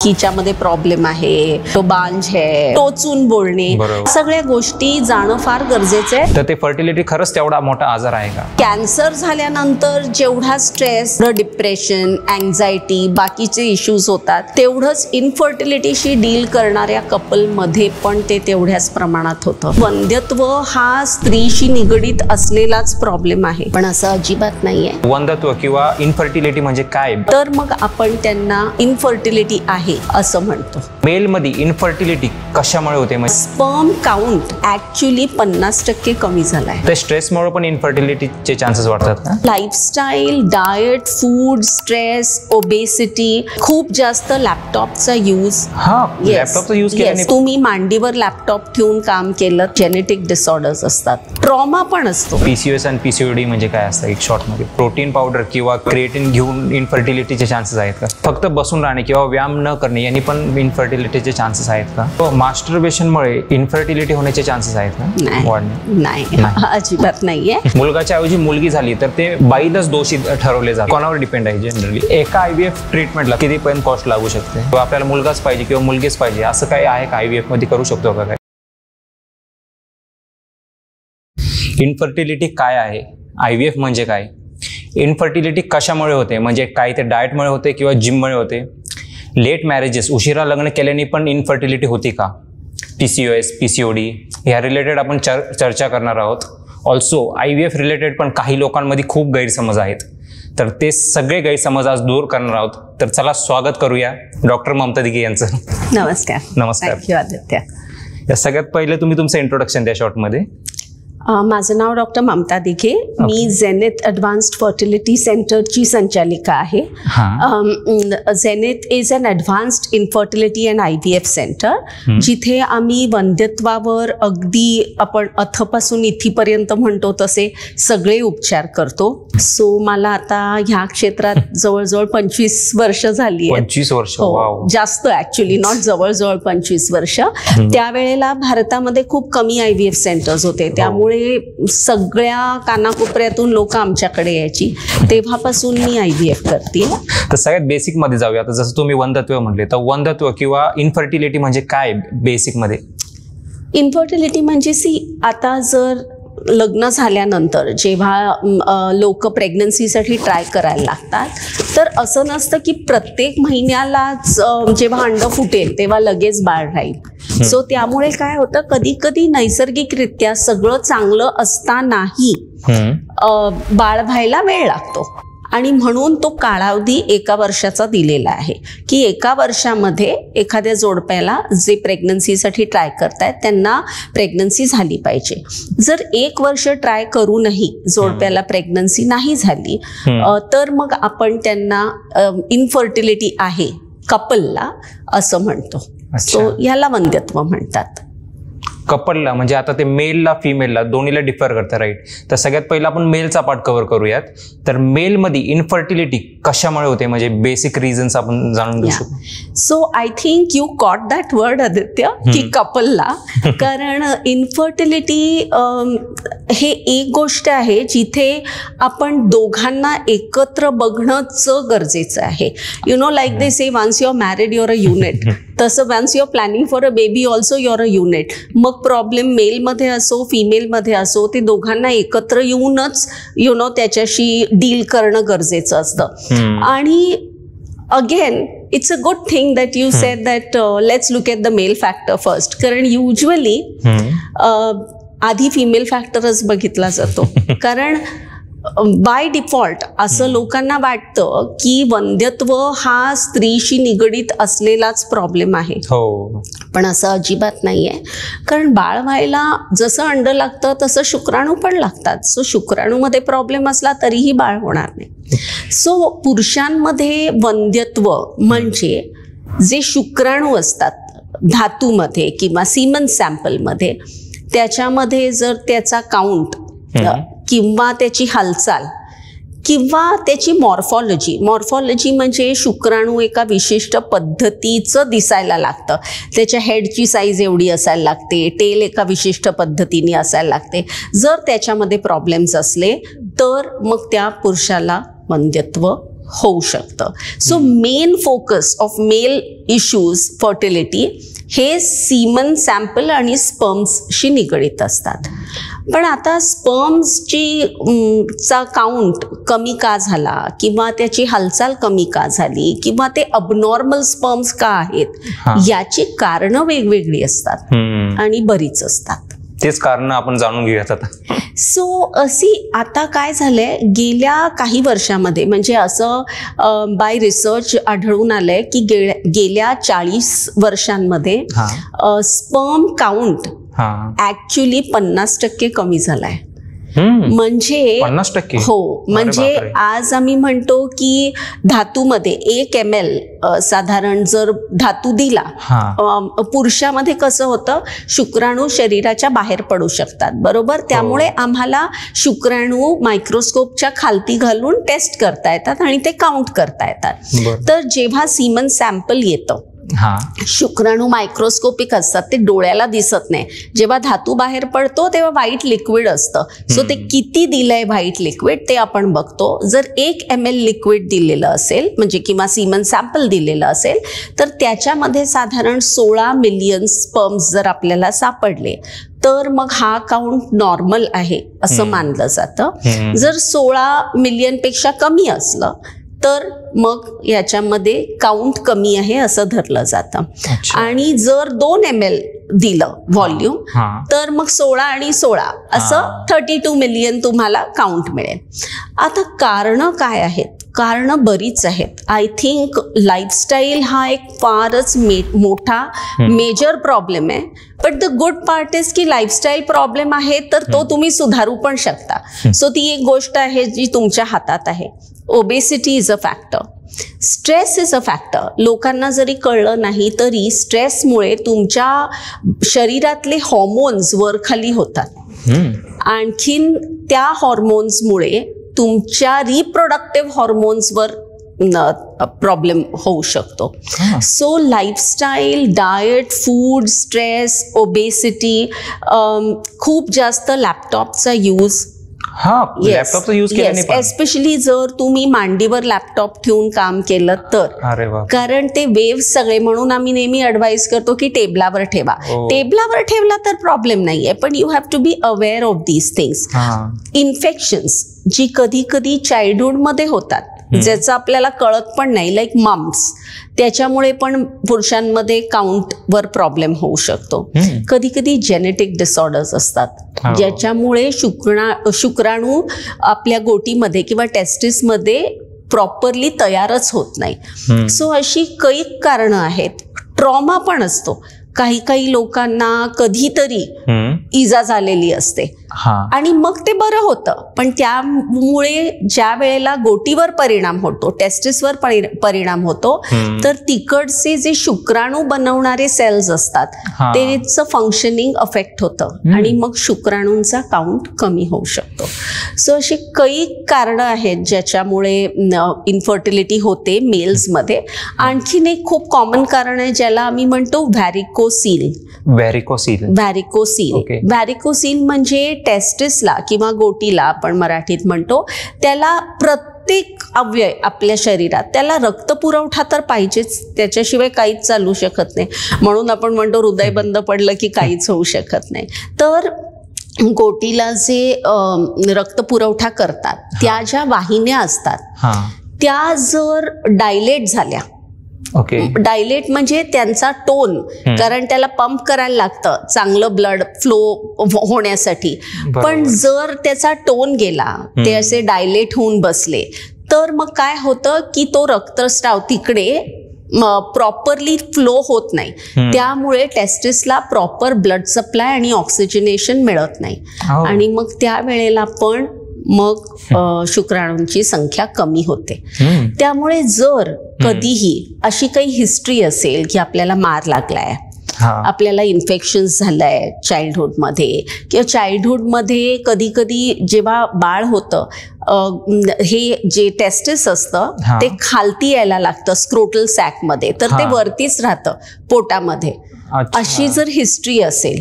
हिच्यामध्ये problem आहे, तो बांझ आहे, टोचून बोलणे, सगळ्या गोष्टी जाणं फार गरजेचं आहे. तर ते फर्टिलिटी खरंच तेवढा मोठा आजार आहे का? कॅन्सर झाल्यानंतर जेवढा स्ट्रेस, डिप्रेशन, अँझायटी, बाकीचे इश्यूज होतात, तेवढंच इनफर्टिलिटीशी डील करणाऱ्या कपलमध्ये पण ते तेवढ्याच प्रमाणात होतं. वंध्यत्व हा स्त्रीशी निगडीत असलेलाच प्रॉब्लेम आहे, पण असं अजिबात नाहीये. वंध्यत्व किंवा इनफर्टिलिटी म्हणजे काय? तर मग आपण त्यांना इनफर्टिलिटी आहे असं म्हणतो. मेल मध्ये इनफर्टिलिटी कशामुळे होते? स्पर्म काउंट ऍक्च्युली 50% कमी झालाय. ते स्ट्रेसमुळे पण इनफर्टिलिटीचे चान्सेस वाढतात का? Lifestyle, diet, food, stress, obesity, खूप जास्त लॅपटॉपचा यूज. लॅपटॉपचा यूज केल्याने तुम्ही मांडीवर लॅपटॉप ठेवून काम केलं, जेनेटिक डिसऑर्डर्स असतात, ट्रॉमा पण असतो. पीसीओएस आणि पीसीओडी म्हणजे काय असतं एक शॉर्ट मध्ये? प्रोटीन पावडर किंवा क्रिएटिन घेऊन इनफर्टिलिटीचे चान्सेस आहेत का? फक्त बसून राहणे किंवा व्यायाम न करणे यांनी पण इनफर्टिलिटीचे चान्सेस आहेत का? मास्टरबेशनमुळे इनफर्टिलिटी होण्याचे चान्सेस आहेत का? नाही, अजिबात नाहीये. मुलगाच्या ऐवजी मुलगी झाली तर ते बाईलाच दोषी ठरवले जातात. कोणावर डिपेंड आहे जनरली? एका आयव्हीएफ ट्रीटमेंटला कितीपर्यंत कॉस्ट लागू शकते? किंवा आपल्याला मुलगाच पाहिजे किंवा मुलगीच पाहिजे असं काही आहे का? आयव्हीएफ मध्ये करू शकतो का? काय इनफर्टिलिटी काय आहे? आयव्हीएफ म्हणजे काय? इनफर्टिलिटी कशामुळे होते? म्हणजे काय ते डाएटमुळे होते किंवा जिममुळे होते? लेट मॅरेजेस, उशिरा लग्न केल्याने पण इनफर्टिलिटी होती का? पीसीओएस, पीसीओडी ह्या रिलेटेड आपण चर्चा करणार आहोत. ऑल्सो आयव्हीएफ रिलेटेड पण काही लोकांमध्ये खूप गैरसमज आहेत, तर ते सगळे गैरसमज आज दूर करणार आहोत. तर चला स्वागत करूया डॉक्टर ममता दिघे यांचं. नमस्कार. नमस्कार आदित्य. या सगळ्यात पहिले तुम्ही तुमचं इंट्रोडक्शन द्या शॉर्टमध्ये. माझं नाव डॉक्टर ममता दिघे. मी झेनिथ ॲडव्हान्स्ड फर्टिलिटी सेंटरची संचालिका आहे. Zenith is an advanced infertility and IVF centre, जिथे आम्ही वंध्यत्वावर अगदी आपण अथपासून इथीपर्यंत म्हणतो तसे सगळे उपचार करतो. सो मला आता ह्या क्षेत्रात जवळजवळ 25 वर्ष झाली आहेत. 25 वर्ष? जास्त ऍक्च्युली, नॉट जवळजवळ 25 वर्ष. त्यावेळेला भारतामध्ये खूप कमी IVF सेंटर्स होते, त्यामुळे सगळ्या कानाकोपऱ्यातून लोक आमच्याकडे यायची. तेव्हापासून मी IVF करते. तर सगळ्यात बेसिक मध्ये जाऊया. आता जसं तुम्ही वंध्यत्व म्हणले, तर वंध्यत्व किंवा इनफर्टिलिटी म्हणजे काय बेसिक मध्ये? इनफर्टिलिटी म्हणजे आता जर लग्न झाल्यानंतर जेव्हा लोक प्रेग्नन्सीसाठी ट्राय करायला लागतात, तर असं नसतं की प्रत्येक महिन्यालाच जेव्हा अंड फुटेल तेव्हा लगेच बाळ राहील. सो त्यामुळे काय होतं, कधी कधी नैसर्गिकरित्या सगळं चांगलं असतानाही बाळ व्हायला वेळ लागतो. आणि म्हणून तो कालावधी 1 वर्षाचा दिलेला आहे की 1 वर्षामध्ये एखाद्या जोडप्याला जे प्रेग्नन्सीसाठी ट्राय करतायत त्यांना प्रेग्नन्सी झाली पाहिजे. जर 1 वर्ष ट्राय करूनही जोडप्याला प्रेग्नन्सी नाही झाली, तर मग आपण त्यांना इनफर्टिलिटी आहे कपलला असं म्हणतो. सो याला वंध्यत्व म्हणतात. कपलला म्हणजे आता ते मेलला फिमेलला दोन्हीला डिफर करतं, राईट? तर सगळ्यात पहिला आपण मेलचा पार्ट कव्हर करूयात. तर मेलमध्ये इनफर्टिलिटी कशामुळे होते, म्हणजे बेसिक रिझन्स आपण जाणून घेऊ शकतो. So I think you cot that word Aditya, की कपलला. कारण इनफर्टिलिटी हे एक गोष्ट आहे जिथे आपण दोघांना एकत्र बघणंच गरजेचं आहे. You know, like they say, once you are married your a unit, तसं once you are planning for a baby also your a unit. मग प्रॉब्लेम मेलमध्ये असो फिमेलमध्ये असो, ते दोघांना एकत्र येऊनच त्याच्याशी डील करणं गरजेचं असतं. आणि again it's a good thing that you said that let's look at the male factor first. कारण युजली आधी फिमेल फॅक्टरच बघितला जातो. कारण बाय डिफॉल्ट असं लोकांना वाटतं की वंध्यत्व हा स्त्रीशी निगडीत असलेलाच प्रॉब्लेम आहे. पण असं अजिबात नाहीये. कारण बाळ व्हायला जसं अंड लागतं तसं शुक्राणू पण लागतात. सो शुक्राणूमध्ये प्रॉब्लेम असला तरीही बाळ होणार नाही. सो पुरुषांमध्ये वंध्यत्व म्हणजे जे शुक्राणू असतात धातूमध्ये किंवा सीमन सॅम्पलमध्ये, त्याच्यामध्ये जर त्याचा काउंट किंवा त्याची हालचाल किंवा त्याची मॉर्फॉलॉजी म्हणजे शुक्राणू एका विशिष्ट पद्धतीचं दिसायला लागतं. त्याच्या हेडची साईज एवढी असायला लागते, टेल एका विशिष्ट पद्धतीने असायला लागते. जर त्याच्यामध्ये प्रॉब्लेम्स असले तर मग त्या पुरुषाला वंध्यत्व होऊ शकतं. So main focus of male issues fertility हे सीमन सॅम्पल आणि स्पर्म्सशी निगडीत असतात. पण आता स्पर्म्सची चा काउंट कमी का झाला किंवा त्याची हालचाल कमी का झाली किंवा ते अबनॉर्मल स्पर्म्स का आहेत याची कारणं वेगवेगळी असतात आणि बरीच असतात. तेच कारण आपण जाणून घेऊयात आता. सो अशी आता काय झालंय गेल्या काही वर्षामध्ये म्हणजे असं बाय रिसर्च आढळून आलंय की गेल्या 40 वर्षांमध्ये स्पर्म काउंट ऍक्च्युली 50% कमी झालाय. म्हणजे 50%? हो, म्हणजे आज आम्ही म्हणतो की धातूमध्ये 1 ml साधारण जर धातू दिला, पुरुषामध्ये कसं होतं शुक्राणू शरीराच्या बाहेर पडू शकतात बरोबर. त्यामुळे आम्हाला शुक्राणू मायक्रोस्कोपच्या खालती घालून टेस्ट करता येतात आणि ते काउंट करता येतात. तर जेव्हा सीमन सॅम्पल येतं शुक्राणू मायक्रोस्कोपिक असतात, ते डोळ्याला दिसत नाही. जेव्हा धातू बाहेर पडतो तेव्हा व्हाईट लिक्विड असतं. सो ते किती दिलंय व्हाईट लिक्विड ते आपण बघतो. जर 1 ml लिक्विड दिलेलं असेल म्हणजे किंवा सीमन सॅम्पल दिलेलं असेल तर त्याच्यामध्ये साधारण 16 मिलियन स्पर्म्स जर आपल्याला सापडले तर मग हा काउंट नॉर्मल आहे असं मानलं जातं. जर 16 मिलियन पेक्षा कमी असलं तर मग याच्यामध्ये काउंट कमी आहे असं धरलं जातं. आणि जर 2 ml दिलं व्हॉल्यूम तर मग 16 आणि 16 असं 32 मिलियन तुम्हाला काउंट मिळेल. आता कारणं काय आहेत? कारणं बरीच आहेत. आय थिंक लाईफस्टाईल हा एक फारच मोठा मेजर प्रॉब्लेम आहे. But the good part is की लाईफस्टाईल प्रॉब्लेम आहे तर तो तुम्ही सुधारू पण शकता. सो ती एक गोष्ट आहे जी तुमच्या हातात आहे. Obesity is a factor, stress is a factor. लोकांना जरी कळलं नाही तरी स्ट्रेसमुळे तुमच्या शरीरातले हॉर्मोन्स वर खाली होतात. आणखीन त्या हॉर्मोन्समुळे तुमच्या रिप्रोडक्टिव्ह हॉर्मोन्सवर प्रॉब्लेम होऊ शकतो. So lifestyle, diet, food, stress, obesity, खूप जास्त लॅपटॉपचा यूज, लॅपटॉपचा यूज केला एस्पेशली जर तुम्ही मांडीवर लॅपटॉप ठेवून काम केलं तर. कारण ते वेव्स सगळे, म्हणून आम्ही नेहमी ऍडवाइस करतो की टेबलावर ठेवा. टेबलावर ठेवला तर प्रॉब्लेम नाहीये, पण you have to be aware of these things. Infections जी कधी कधी चाइल्डहुड मध्ये होतात ज्याचं आपल्याला कळत पण नाही, लाईक मम्स, त्याच्यामुळे पण पुरुषांमध्ये काउंटवर प्रॉब्लेम होऊ शकतो. कधी कधी जेनेटिक डिसऑर्डर्स असतात ज्याच्यामुळे शुक्राणू आपल्या गोटीमध्ये किंवा टेस्टिसमध्ये प्रॉपरली तयारच होत नाही. सो अशी कैक कारणं आहेत. ट्रॉमा पण असतो. काही लोकांना कधीतरी इजा झालेली असते आणि मग ते बरं होतं, पण त्यामुळे ज्या वेळेला गोटीवर परिणाम होतो, टेस्टिसवर परिणाम होतो, तर तिकडचे जे शुक्राणू बनवणारे सेल्स असतात त्याचं फंक्शनिंग अफेक्ट होतं आणि मग शुक्राणूंचा काउंट कमी होऊ शकतो. सो अशी काही कारणं आहेत ज्याच्यामुळे इन्फर्टिलिटी होते मेल्समध्ये. आणखीन एक खूप कॉमन कारण आहे ज्याला आम्ही म्हणतो व्हॅरिकोसील. व्हॅरिकोसील म्हणजे टेस्टिसला किंवा गोटीला आपण मराठीत म्हणतो, त्याला प्रत्येक अवयव आपल्या शरीरात त्याला रक्तपुरवठा तर पाहिजेच, त्याच्याशिवाय काहीच चालू शकत नाही. म्हणून आपण म्हणतो हृदय बंद पडलं की काहीच होऊ शकत नाही. तर गोटीला जे रक्तपुरवठा करतात त्या ज्या वाहिन्या असतात त्या जर डायलेट झाल्या, डायलेट म्हणजे त्यांचा टोन, कारण त्याला पंप करायला लागतं चांगलं ब्लड फ्लो होण्यासाठी, पण जर त्याचा टोन गेला, ते असे डायलेट होऊन बसले, तर मग काय होतं की तो रक्तस्राव तिकडे प्रॉपरली फ्लो होत नाही. त्यामुळे टेस्टिसला प्रॉपर ब्लड सप्लाय आणि ऑक्सिजनेशन मिळत नाही आणि मग त्या वेळेला पण मग शुक्राणूंची संख्या कमी होते. त्यामुळे जर कधीही अशी काही हिस्ट्री असेल की आपल्याला मार लागलाय, आपल्याला इन्फेक्शन्स झालंय चाइल्डहुडमध्ये, किंवा चाइल्डहुडमध्ये कधी कधी जेव्हा बाळ होतं हे जे टेस्टिस असतं ते खालती यायला लागतं स्क्रोटल सॅकमध्ये, तर ते वरतीच राहतं पोटामध्ये. अशी जर हिस्ट्री असेल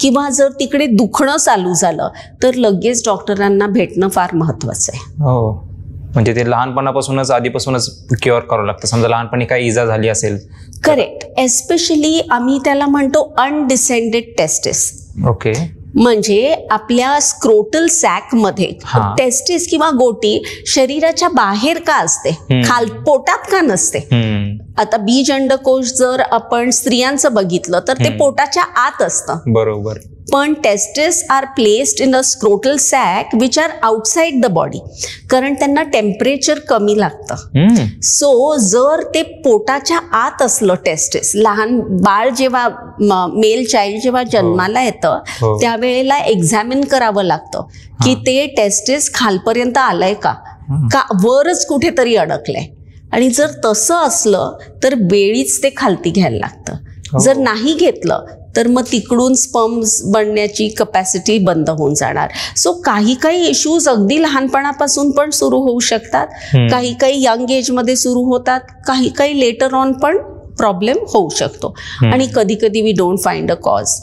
किंवा जर तिकडे दुखणं चालू झालं तर लगेच डॉक्टरांना भेटणं फार महत्वाचं आहे. म्हणजे ते लहानपणापासूनच आधीपासूनच क्युअर करावं लागतं, समजा लहानपणी काही इजा झाली असेल. करेक्ट. एस्पेशली आम्ही त्याला म्हणतो अनडिसेंडेड टेस्टिस. ओके. म्हणजे आपल्या स्क्रोटल सॅक मध्ये टेस्टिस किंवा गोटी शरीराच्या बाहेर का असते, पोटात का नसते? आता बीज अंडकोश जर आपण स्त्रियांचं बघितलं तर ते पोटाच्या आत असतं. बरोबर. पण testes are placed in a scrotal sac which are outside the body, कारण त्यांना टेम्परेचर कमी लागतं. सो जर ते पोटाच्या आत असलं टेस्टिस, लहान बाळ जेव्हा मेल चाइल्ड जेव्हा जन्माला येतं त्यावेळेला एक्झामिन करावं लागतं की ते टेस्टिस खालपर्यंत आलंय का वरच कुठेतरी अडकलंय. आणि जर तसं असलं तर वेळीच ते खालती घ्यायला लागतं. जर नाही घेतलं तर मग तिकडून स्पर्म्स बनण्याची कपॅसिटी बंद होऊन जाणार. सो काही काही इश्यूज अगदी लहानपणापासून पण सुरू होऊ शकतात, काही काही यंग एजमध्ये सुरू होतात, काही काही लेटर ऑन पण प्रॉब्लेम होऊ शकतो. आणि कधी कधी we don't find a cause.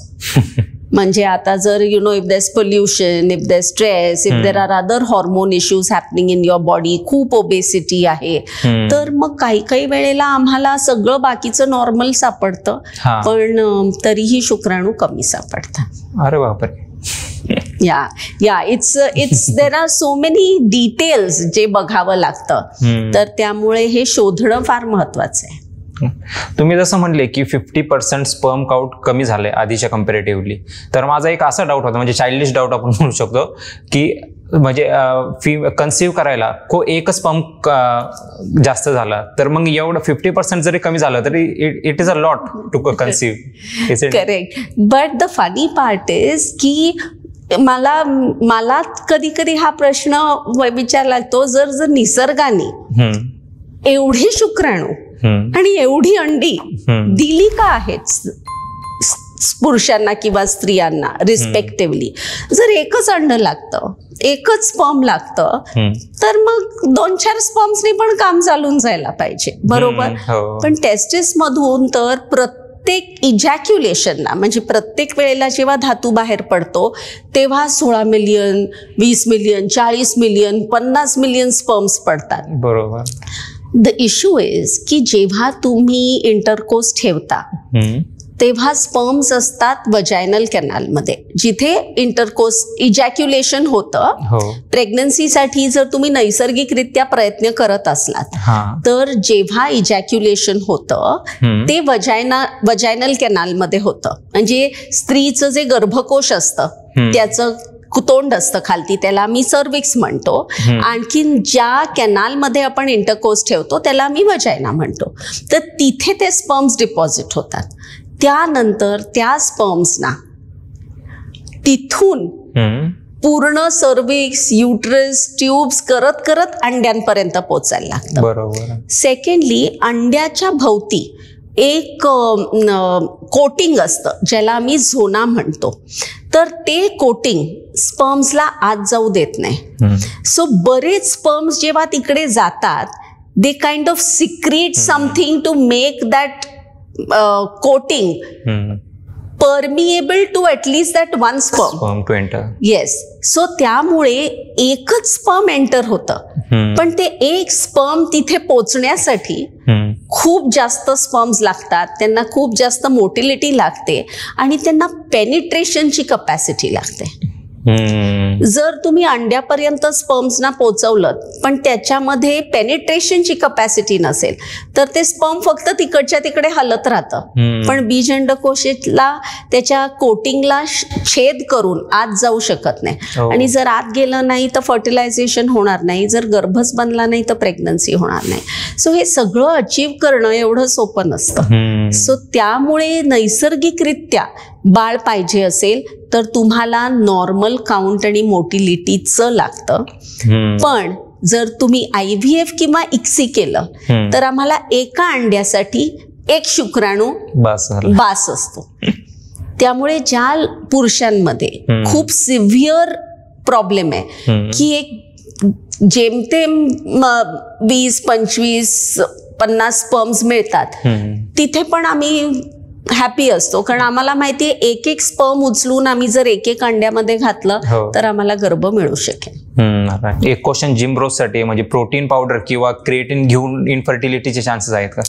म्हणजे आता जर if there pollution, if there stress, if there are other hormone issues happening in your body, खूप ओबेसिटी आहे, तर मग काही काही वेळेला आम्हाला सगळं बाकीचं नॉर्मल सापडतं पण तरीही शुक्राणू कमी सापडतात. अरे बापरे. या it's there are so many details जे बघावं लागतं, तर त्यामुळे हे शोधणं फार महत्वाचं आहे. तुम्ही जसं म्हणले की 50% स्पर्म काउंट कमी झालंय आधीच्या कम्पॅरेटिव्हली, तर माझा एक असा डाऊट होता, म्हणजे चाइल्डिश डाऊट आपण म्हणू शकतो, की म्हणजे कन्सिव्ह करायला एकच स्पर्म जास्त झाला तर मग एवढं 50% जरी कमी झालं तरी it is a lot to conceive. Correct. But the funny part is की मला कधी कधी हा प्रश्न विचारला लागतो, जर निसर्गाने एवढी शुक्राणू आणि एवढी अंडी दिली का आहेत पुरुषांना किंवा स्त्रियांना रिस्पेक्टिव्हली, जर एकच अंड लागतं, एकच स्पर्म लागतं, तर मग 2-4 स्पर्म्सनी पण काम चालून जायला पाहिजे. बरोबर. पण टेस्टिस मधून तर प्रत्येक इजॅक्युलेशनला, म्हणजे प्रत्येक वेळेला जेव्हा धातू बाहेर पडतो तेव्हा 16 million, 20 million, 40 million, 50 million sperms पडतात. बरोबर. द इश्यू इज की जेव्हा तुम्ही इंटरकोर्स ठेवता तेव्हा स्पर्म्स असतात वजायनल कॅनलमध्ये, जिथे इंटरकोर्स इजॅक्युलेशन होतं. प्रेग्नन्सीसाठी जर तुम्ही नैसर्गिकरित्या प्रयत्न करत असलात तर जेव्हा इजॅक्युलेशन होतं ते वजायनल कॅनलमध्ये होतं. म्हणजे स्त्रीचं जे गर्भकोश असतं त्याचं तोंड असतं खालती, त्याला आम्ही सर्विक्स म्हणतो. आणखीन ज्या कॅनालमध्ये आपण इंटरकोर्स ठेवतो त्याला आम्ही वजायना म्हणतो. तर तिथे ते स्पर्म्स डिपॉझिट होतात. त्यानंतर त्या स्पर्म्सना तिथून पूर्ण सर्विक्स, युट्रस, ट्यूब्स करत करत अंड्यांपर्यंत पोचायला लागतं. बरोबर. सेकंडली, अंड्याच्या भोवती एक कोटिंग असतं ज्याला आम्ही झोना म्हणतो. तर ते कोटिंग स्पर्म्सला आत जाऊ देत नाही. सो बरेच स्पर्म्स जेव्हा तिकडे जातात they kind of secrete something to make that coating permeable to at least that one sperm to enter. Yes. So त्यामुळे एकच स्पर्म एंटर होतं, पण ते एक स्पर्म तिथे पोचण्यासाठी खूप जास्त स्पर्म्स लागतात, त्यांना खूप जास्त मोटिलिटी लागते आणि त्यांना पेनिट्रेशनची कपॅसिटी लागते. जर तुम्ही अंड्यापर्यंत स्पर्म्सना पोचवलं पण त्याच्यामध्ये पेनिट्रेशनची कपॅसिटी नसेल तर ते स्पर्म फक्त तिकडच्या तिकडे हलत राहतं, पण बीज अंडकोशाला त्याच्या कोटिंगला छेद करून आत जाऊ शकत नाही. आणि जर आत गेलं नाही तर फर्टिलायझेशन होणार नाही, जर गर्भच बनला नाही तर प्रेग्नन्सी होणार नाही. सो हे सगळं अचीव करणं एवढं सोपं नसतं. सो त्यामुळे नैसर्गिकरित्या बाळ पाहिजे असेल तर तुम्हाला नॉर्मल काउंट आणि मोटिलिटीचं लागतं. पण जर तुम्ही IVF किंवा ICSI केलं तर आम्हाला एका अंड्यासाठी एक शुक्राणू बास असतो. त्यामुळे ज्या पुरुषांमध्ये खूप सिव्हिअर प्रॉब्लेम आहे की एक जेमतेम 20, 25, 50 स्पर्म्स मिळतात, तिथे पण आम्ही हॅपी असतो, कारण आम्हाला माहितीये एक एक स्पर्म उचलून आम्ही जर एक एक अंड्यामध्ये घातलं तर आम्हाला गर्भ मिळू शकेल. एक क्वेश्चन जिम ग्रोथ साठी, म्हणजे प्रोटीन पावडर किंवा क्रिएटिन घेऊन इन्फर्टिलिटीचे चान्सेस आहेत का?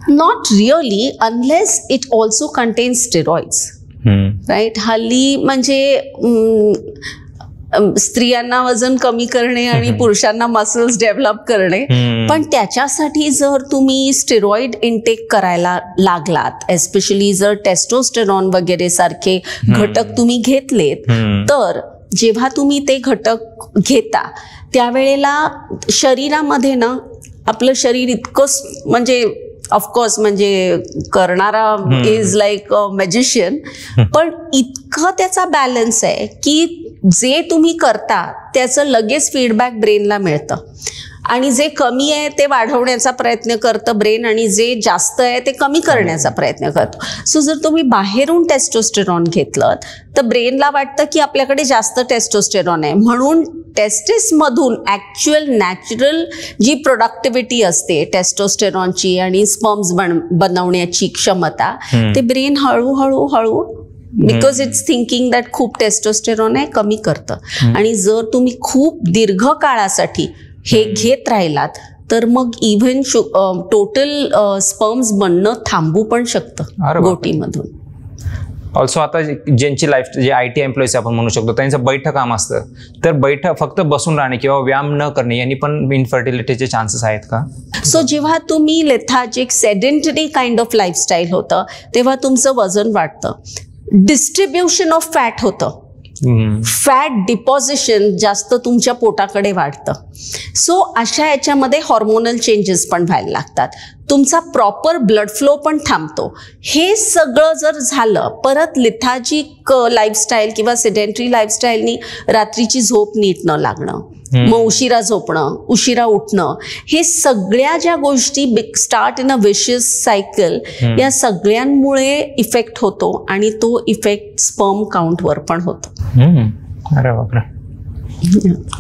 Not really, unless it also contains steroids, right. हल्ली म्हणजे स्त्रियांना वजन कमी करणे आणि पुरुषांना मसल्स डेव्हलप करणे, पण त्याच्यासाठी जर तुम्ही स्टेरॉइड इनटेक करायला लागलात, एस्पेशली जर टेस्टोस्टेरॉन वगैरे सारखे घटक तुम्ही घेतलेत, तर जेव्हा तुम्ही ते घटक घेता त्यावेळेला शरीरामध्ये ना आपलं शरीर इतकं म्हणजे ऑफकोर्स म्हणजे करणारा इज लाईक अ मॅजिशियन, पण इतकं त्याचा बॅलन्स आहे की जे तुम्ही करता त्याचं लगेच फीडबॅक ब्रेनला मिळतं, आणि जे कमी आहे ते वाढवण्याचा प्रयत्न करतं ब्रेन, आणि जे जास्त आहे ते कमी करण्याचा प्रयत्न करतो. सो जर तुम्ही बाहेरून टेस्टोस्टेरॉन घेतलं तर ब्रेनला वाटतं की आपल्याकडे जास्त टेस्टोस्टेरॉन आहे, म्हणून टेस्टिसमधून ॲक्च्युअल नॅचरल जी प्रोडक्टिव्हिटी असते टेस्टोस्टेरॉनची आणि स्पर्म्स बनवण्याची क्षमता, ते ब्रेन हळूहळू बिकॉज इट्स थिंकिंग दॅट खूप टेस्टोस्टेरॉन आहे कमी करतं. आणि जर तुम्ही खूप दीर्घ काळासाठी हे घेत राहिलात तर मग इव्हन टोटल स्पर्म्स बनणं थांबू पण शकतं गोटीमधून. ऑल्सो आता ज्यांची लाईफ जे IT एम्प्लॉईज आपण म्हणू शकतो त्यांचं बैठं काम असतं, तर बैठक फक्त बसून राहणे किंवा व्यायाम न करणे यांनी पण इन्फर्टिलिटीचे चान्सेस आहेत का? सो जेव्हा तुम्ही lethargic sedentary kind of lifestyle होतं तेव्हा तुमचं वजन वाढतं, डिस्ट्रीब्युशन ऑफ फॅट होतं, फॅट डिपॉझिशन जास्त तुमच्या पोटाकडे वाढतं. सो अशा याच्यामध्ये हॉर्मोनल चेंजेस पण व्हायला लागतात, तुमचा प्रॉपर ब्लड फ्लो पण थांबतो. हे सगळं जर झालं, परत लेथार्जिक लाईफस्टाईल किंवा सेडेंटरी लाईफस्टाईलनी रात्रीची झोप नीट न लागणं, मग उशिरा झोपणं, उशिरा उठणं, हे सगळ्या ज्या गोष्टी start in a vicious cycle, या सगळ्यांमुळे इफेक्ट होतो आणि तो इफेक्ट स्पर्म काउंटवर पण होतो. अरे बापरे.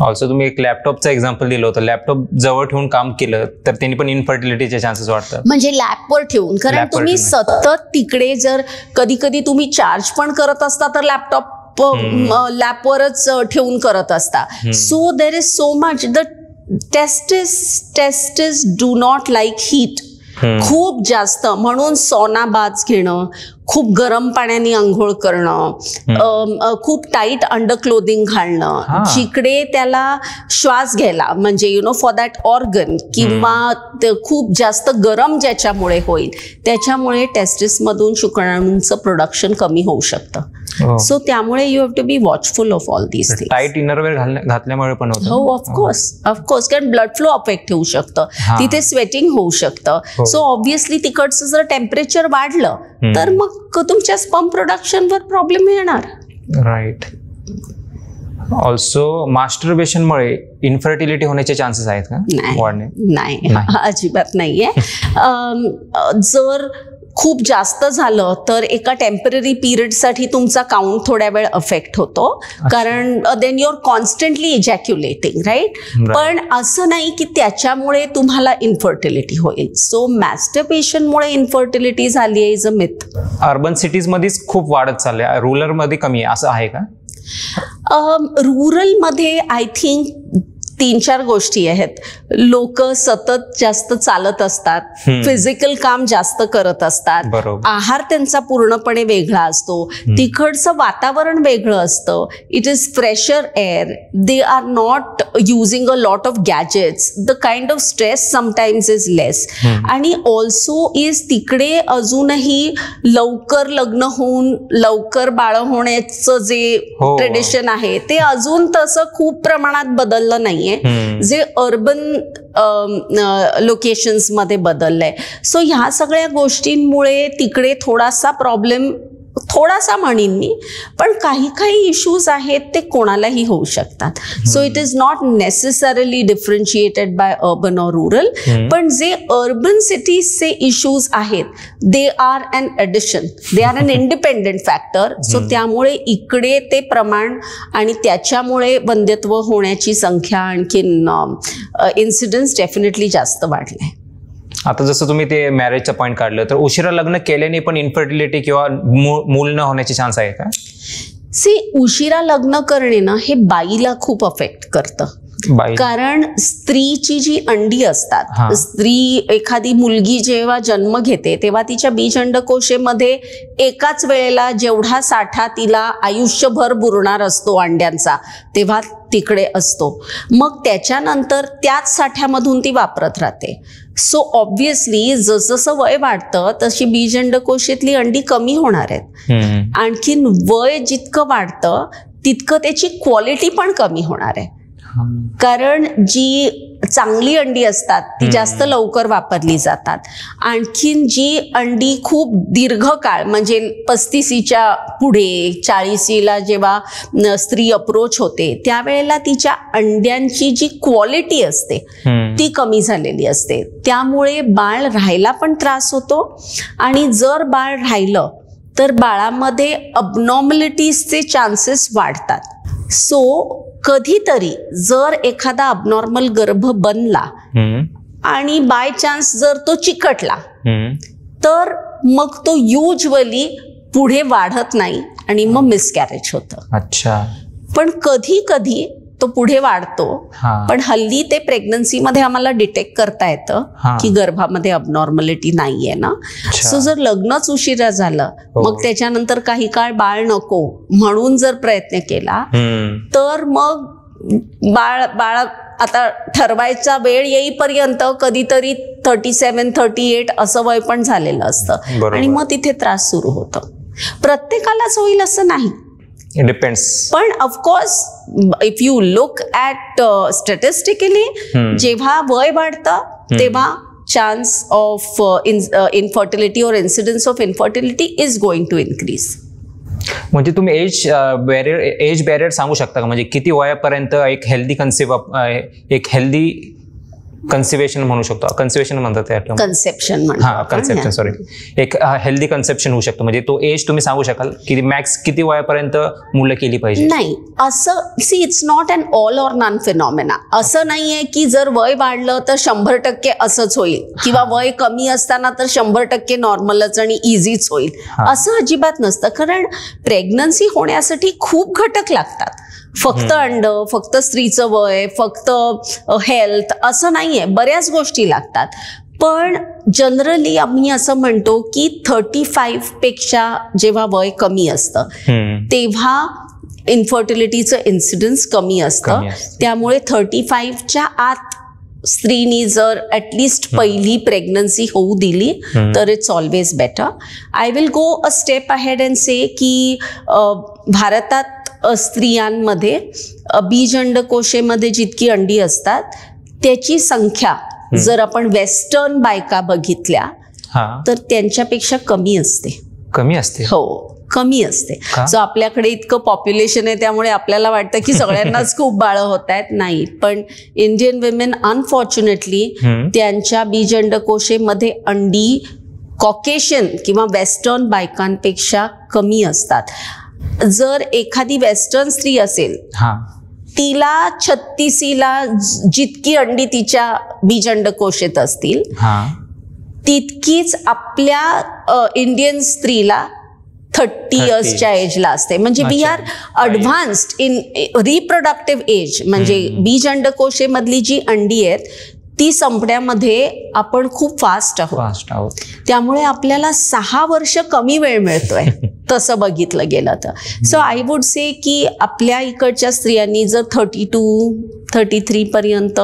ऑल्सो तुम्ही एक लॅपटॉपचं एक्झाम्पल दिलं होतं, लॅपटॉप जवळ ठेवून काम केलं तर त्यांनी पण इन्फर्टिलिटीचे चान्सेस वाढतात. म्हणजे लॅपवर ठेवून, कारण तुम्ही सतत तिकडे जर कधी कधी तुम्ही चार्ज पण करत असता तर लॅपटॉप लॅपवरच ठेवून करत असता. So there is so much, the testis do not like heat खूप जास्त, म्हणून सॉना बाथ घेणं, खूप गरम पाण्याने आंघोळ करणं, खूप टाईट अंडर क्लोथिंग घालणं, जिकडे त्याला श्वास घ्यायला म्हणजे फॉर दॅट ऑर्गन, किंवा खूप जास्त गरम ज्याच्यामुळे होईल त्याच्यामुळे टेस्टिसमधून शुक्राणूंचं प्रोडक्शन कमी होऊ शकतं. सो त्यामुळे you have to be watchful of all these things. Tight innerwear घातल्यामुळे पण होतं. हो, ऑफकोर्स, कारण ब्लड फ्लो अफेक्ट होऊ शकतं, तिथे स्वेटिंग होऊ शकतं. सो ऑब्व्हियसली तिकडचं जर टेम्परेचर वाढलं तर मग तुमच्या स्पर्म प्रोडक्शनवर प्रॉब्लेम येणार. राईट. ऑल्सो मास्टरबेशनमुळे इन्फर्टिलिटी होण्याचे चान्सेस आहेत का? नाही, अजिबात नाहीये. जर खूप जास्त झालं तर एका टेम्पररी पिरियडसाठी तुमचा काउंट थोड्या वेळ अफेक्ट होतो, कारण then you are constantly ejaculating, right. पण असं नाही की त्याच्यामुळे तुम्हाला इन्फर्टिलिटी होईल. सो मॅस्टरबेशनमुळे इन्फर्टिलिटी झाली आहे इज अ मिथ. अर्बन सिटीजमध्येच खूप वाढत चाललंय, रुरलमध्ये कमी असं आहे का? रुरलमध्ये आय थिंक 3-4 गोष्टी आहेत. लोक सतत जास्त चालत असतात, फिजिकल काम जास्त करत असतात, आहार त्यांचा पूर्णपणे वेगळा असतो, तिकडचं वातावरण वेगळं असतं, it is fresher air, they are not using a lot of gadgets, the kind of stress sometimes is less. आणि ऑल्सो इज तिकडे अजूनही लवकर लग्न होऊन लवकर बाळ होण्याचं जे ट्रेडिशन आहे ते अजून तसं खूप प्रमाणात बदललं नाहीये जे अर्बन लोकेशन्स मध्ये बदललंय. सो ह्या सगळ्या गोष्टींमुळे तिकडे थोडासा प्रॉब्लेम, थोडासा म्हणीन मी, पण काही इश्यूज आहेत ते कोणालाही होऊ शकतात. So it is not necessarily differentiated by urban और रुरल, पण जे अर्बन सिटीजचे इश्यूज आहेत they are an addition, they are an independent factor. So त्यामुळे इकडे ते प्रमाण आणि त्याच्यामुळे वंध्यत्व होण्याची संख्या आणखीन इन्सिडेंट्स डेफिनेटली जास्त वाढले. आता जसं तुम्ही ते मॅरेजचं पॉईंट काढलं, तर उशिरा लग्न केल्याने पण इन्फर्टिलिटी किंवा मूल न होण्याची चान्स आहे का? उशिरा लग्न करणे ना हे बाईला खूप अफेक्ट करतं. कारण स्त्रीची जी अंडी असतात, स्त्री एखादी मुलगी जेव्हा जन्म घेते तेव्हा तिच्या बीज अंडकोशेमध्ये एकाच वेळेला जेवढा साठा तिला आयुष्यभर पुरणार असतो अंड्यांचा तेव्हा तिकडे असतो. मग त्याच्यानंतर त्याच साठ्यामधून ती वापरत राहते. सो ऑब्व्हियसली जसं वय वाढतं तशी बीज अंडकोशातली अंडी कमी होणार आहेत. आणखीन वय जितकं वाढतं तितकं त्याची क्वालिटी पण कमी होणार आहे. कारण जी चांगली अंडी असतात ती जास्त लवकर वापरली जातात. आणखीन जी अंडी खूप दीर्घकाळ म्हणजे 35च्या पुढे 40ला जेव्हा स्त्री अप्रोच होते त्यावेळेला तिच्या अंड्यांची जी क्वालिटी असते ती कमी झालेली असते. त्यामुळे बाळ राहायला पण त्रास होतो आणि जर बाळ राहिलं तर बाळामध्ये अबनॉर्मलिटीजचे चान्सेस वाढतात. सो कधीतरी जर एखादा अबनॉर्मल गर्भ बनला आणि बाय चान्स जर तो चिकटला तर मग तो युजली पुढे वाढत नाही आणि मग मिसकॅरेज होतं. अच्छा. पण कधी कधी तो पुढे वाढतो. पण हल्ली ते प्रेग्नन्सीमध्ये आम्हाला डिटेक्ट करता येतं की गर्भामध्ये अबनॉर्मलिटी नाहीये ना. सो जर लग्नच उशिरा झालं मग त्याच्यानंतर काही काळ बाळ नको म्हणून जर प्रयत्न केला तर मग बाळ आता ठरवायचा वेळ येईपर्यंत कधीतरी 37-38 असं वय पण झालेलं असतं आणि मग तिथे त्रास सुरू होतो. प्रत्येकालाच होईल असं नाही. It depends. पण of course if you look at statistically जेव्हा वय वाढतं तेव्हा चान्स ऑफ इनफर्टिलिटी और incidence of infertility is going to increase. म्हणजे तुम्ही एज बॅरियर सांगू शकता का? म्हणजे किती वयापर्यंत एक हेल्दी कन्सिवेशन म्हणू शकतो, कन्सिवेशन म्हणतात त्या कन्सेप्शन सॉरी, एक हेल्दी कन्सेप्शन होऊ शकतो. म्हणजे तो एज तुम्ही सांगू शकाल की मॅक्स किती वयापर्यंत मुलं केली पाहिजे? नाही असं it's not an all or none phenomena. असं नाहीये की जर वय वाढलं तर 100% असंच होईल किंवा वय कमी असताना तर 100% नॉर्मलच आणि इझीच होईल असं अजिबात नसतं. कारण प्रेग्नन्सी होण्यासाठी खूप घटक लागतात. फक्त अंड, फक्त स्त्रीचं वय, फक्त हेल्थ असं नाहीये, बऱ्याच गोष्टी लागतात. पण जनरली आम्ही असं म्हणतो की 35 पेक्षा जेव्हा वय कमी असतं तेव्हा इन्फर्टिलिटीचं इन्सिडन्स कमी असतं. त्यामुळे 35च्या आत स्त्रीनी जर ॲटलिस्ट पहिली प्रेग्नन्सी होऊ दिली तर it's always better. I will go a step ahead and say की भारतात स्त्रियांमध्ये बीज अंडकोशेमध्ये जितकी अंडी असतात त्याची संख्या जर आपण वेस्टर्न बायका बघितल्या तर त्यांच्यापेक्षा कमी असते. कमी असते? हो, कमी असते. सो आपल्याकडे इतकं पॉप्युलेशन आहे त्यामुळे आपल्याला वाटतं की सगळ्यांनाच खूप बाळं होत आहेत. नाही, पण इंडियन विमेन अनफॉर्च्युनेटली त्यांच्या बीज अंडकोशेमध्ये अंडी कॉकेशियन किंवा वेस्टर्न बायकांपेक्षा कमी असतात. जर एखादी वेस्टर्न स्त्री असेल तिला 36ला जितकी अंडी तिच्या बीज अंडकोशात असतील तितकीच आपल्या इंडियन स्त्रीला 30 इयर्सच्या एजला असते. म्हणजे we are advanced in reproductive age. म्हणजे बीज अंडकोशेमधली जी अंडी आहेत ती संपण्यामध्ये आपण खूप फास्ट आहोत. त्यामुळे आपल्याला 6 वर्ष कमी वेळ मिळतोय तसं बघितलं गेलं तर. सो आय वुड से की आपल्या इकडच्या स्त्रियांनी जर 32-33 पर्यंत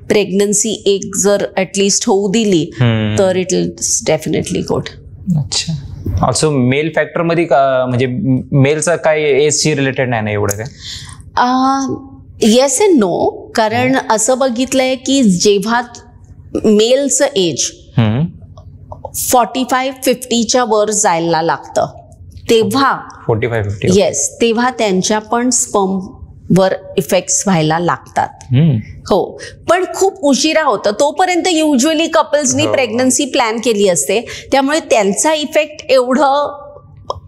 प्रेग्नन्सी एक जर ॲटलिस्ट होऊ दिली तर इट इज डेफिनेटली गुड. अच्छा. ऑल्सो मेल फॅक्टर मध्ये म्हणजे मेलचं काय एजशी रिलेटेड नाही ना एवढं काय? Yes and no. कारण असं बघितलंय की जेव्हा मेलचं एज 45-50च्या वर जायला लागतं तेव्हा 45-50 येस तेव्हा त्यांच्या पण स्पर्म वर इफेक्ट्स व्हायला लागतात. हो, पण खूप उशिरा होतं. तोपर्यंत युजली कपल्सनी प्रेग्नन्सी प्लॅन केली असते त्यामुळे त्यांचा इफेक्ट एवढं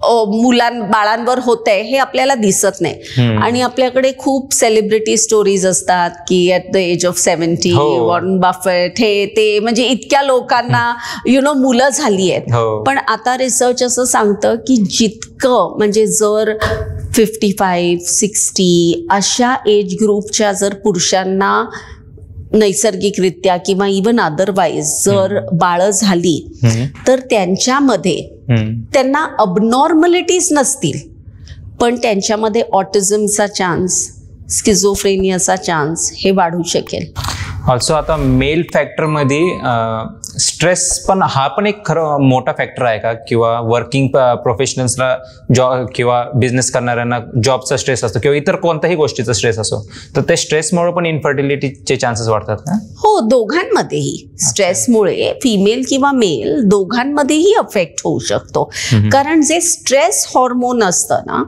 बाळांवर होतंय हे आपल्याला दिसत नाही. आणि आपल्याकडे खूप सेलिब्रिटी स्टोरीज असतात की at the age of 70 Warren Buffett हे ते, म्हणजे इतक्या लोकांना मुलं झाली आहेत. पण आता रिसर्च असं सांगतं की जितकं म्हणजे जर 55, 60 अशा एज ग्रुपच्या जर पुरुषांना नैसर्गिकरित्या किंवा इवन अदरवाईज जर बाळं झाली तर त्यांच्यामध्ये त्यांना अबनॉर्मलिटीज नसतील, पण त्यांच्यामध्ये ऑटिझमचा चान्स, स्किझोफ्रेनियाचा चान्स हे वाढू शकेल. ऑल्सो आता मेल फॅक्टरमध्ये स्ट्रेस पण हा पण एक खरं मोठा फॅक्टर आहे का? किंवा वर्किंग प्रोफेशनल्सला जॉब किंवा बिझनेस करणाऱ्यांना जॉबचा स्ट्रेस असतो किंवा इतर कोणत्याही गोष्टीचा स्ट्रेस असतो, तर ते स्ट्रेसमुळे पण इन्फर्टिलिटीचे चान्सेस वाढतात का? हो, दोघांमध्येही स्ट्रेसमुळे फिमेल किंवा मेल दोघांमध्येही अफेक्ट होऊ शकतो. कारण जे स्ट्रेस हॉर्मोन असतं ना,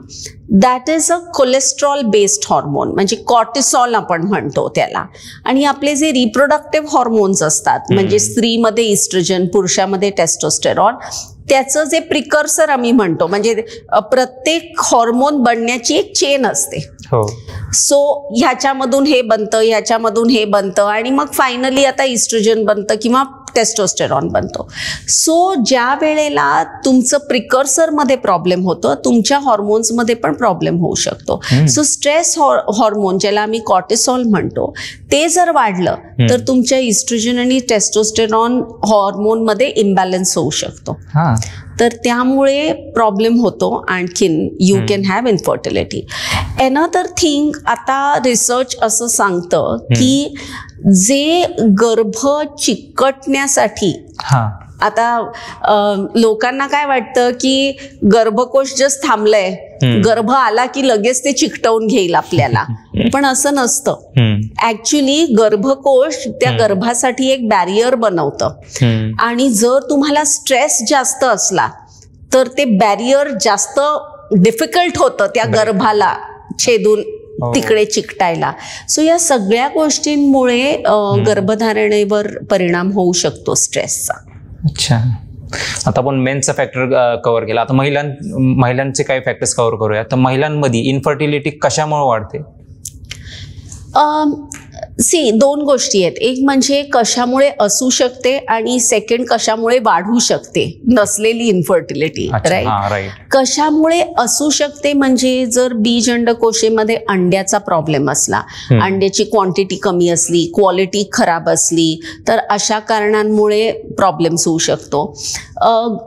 that is a cholesterol based hormone, म्हणजे कॉर्टिसॉल आपण म्हणतो त्याला. आणि आपले जे रिप्रोडक्टिव्ह हॉर्मोन्स असतात, म्हणजे स्त्रीमध्ये इस्ट्रोजन, पुरुषामध्ये टेस्टोस्टेरॉन, त्याचं जे प्रिकर्सर आम्ही म्हणतो, म्हणजे प्रत्येक हॉर्मोन बनण्याची एक चेन असते. सो ह्याच्यामधून हे बनतं, ह्याच्यामधून हे बनतं, आणि मग फायनली आता इस्ट्रोजन बनतं किंवा टेस्टोस्टेरॉन बनतो. सो ज्या वेळेला तुमचं प्रिकर्सरमध्ये प्रॉब्लेम होतो, तुमच्या हॉर्मोन्समध्ये पण प्रॉब्लेम होऊ शकतो. सो स्ट्रेस हॉर्मोन, ज्याला आम्ही कॉर्टिसॉल म्हणतो, ते जर वाढलं तर तुमच्या इस्ट्रोजन आणि टेस्टोस्टेरॉन हॉर्मोनमध्ये इम्बॅलन्स होऊ शकतो. तर त्यामुळे प्रॉब्लेम होतो. आणखीन you can have infertility. Another thing, आता रिसर्च असं सांगतं की जे गर्भ चिकटण्यासाठी, आता लोकांना काय वाटतं की गर्भकोश जस्ट थांबलंय, गर्भ आला की लगेच ते चिकटवून घेईल आपल्याला, पण असं नसतं. ऍक्च्युली गर्भकोश त्या गर्भासाठी एक बॅरियर बनवतं, आणि जर तुम्हाला स्ट्रेस जास्त असला तर ते बॅरियर जास्त डिफिकल्ट होतं त्या गर्भाला छेदून तिकडे चिकटायला. सो या सगळ्या गोष्टींमुळे गर्भधारणेवर परिणाम होऊ शकतो स्ट्रेसचा. अच्छा, आता आपण मेन्सचा फॅक्टर कव्हर केला, आता महिलांचे काही फॅक्टर्स कव्हर करूया. तर महिलांमध्ये इन्फर्टिलिटी कशामुळे वाढते? दोन गोष्टी आहेत. एक म्हणजे कशामुळे असू शकते, आणि सेकंड कशामुळे वाढू शकते नसलेली इन्फर्टिलिटी. राईट. कशामुळे असू शकते म्हणजे जर बीज अंडकोशेमध्ये अंड्याचा प्रॉब्लेम असला, अंड्याची क्वांटिटी कमी असली, क्वालिटी खराब असली, तर अशा कारणांमुळे प्रॉब्लेम्स होऊ शकतो.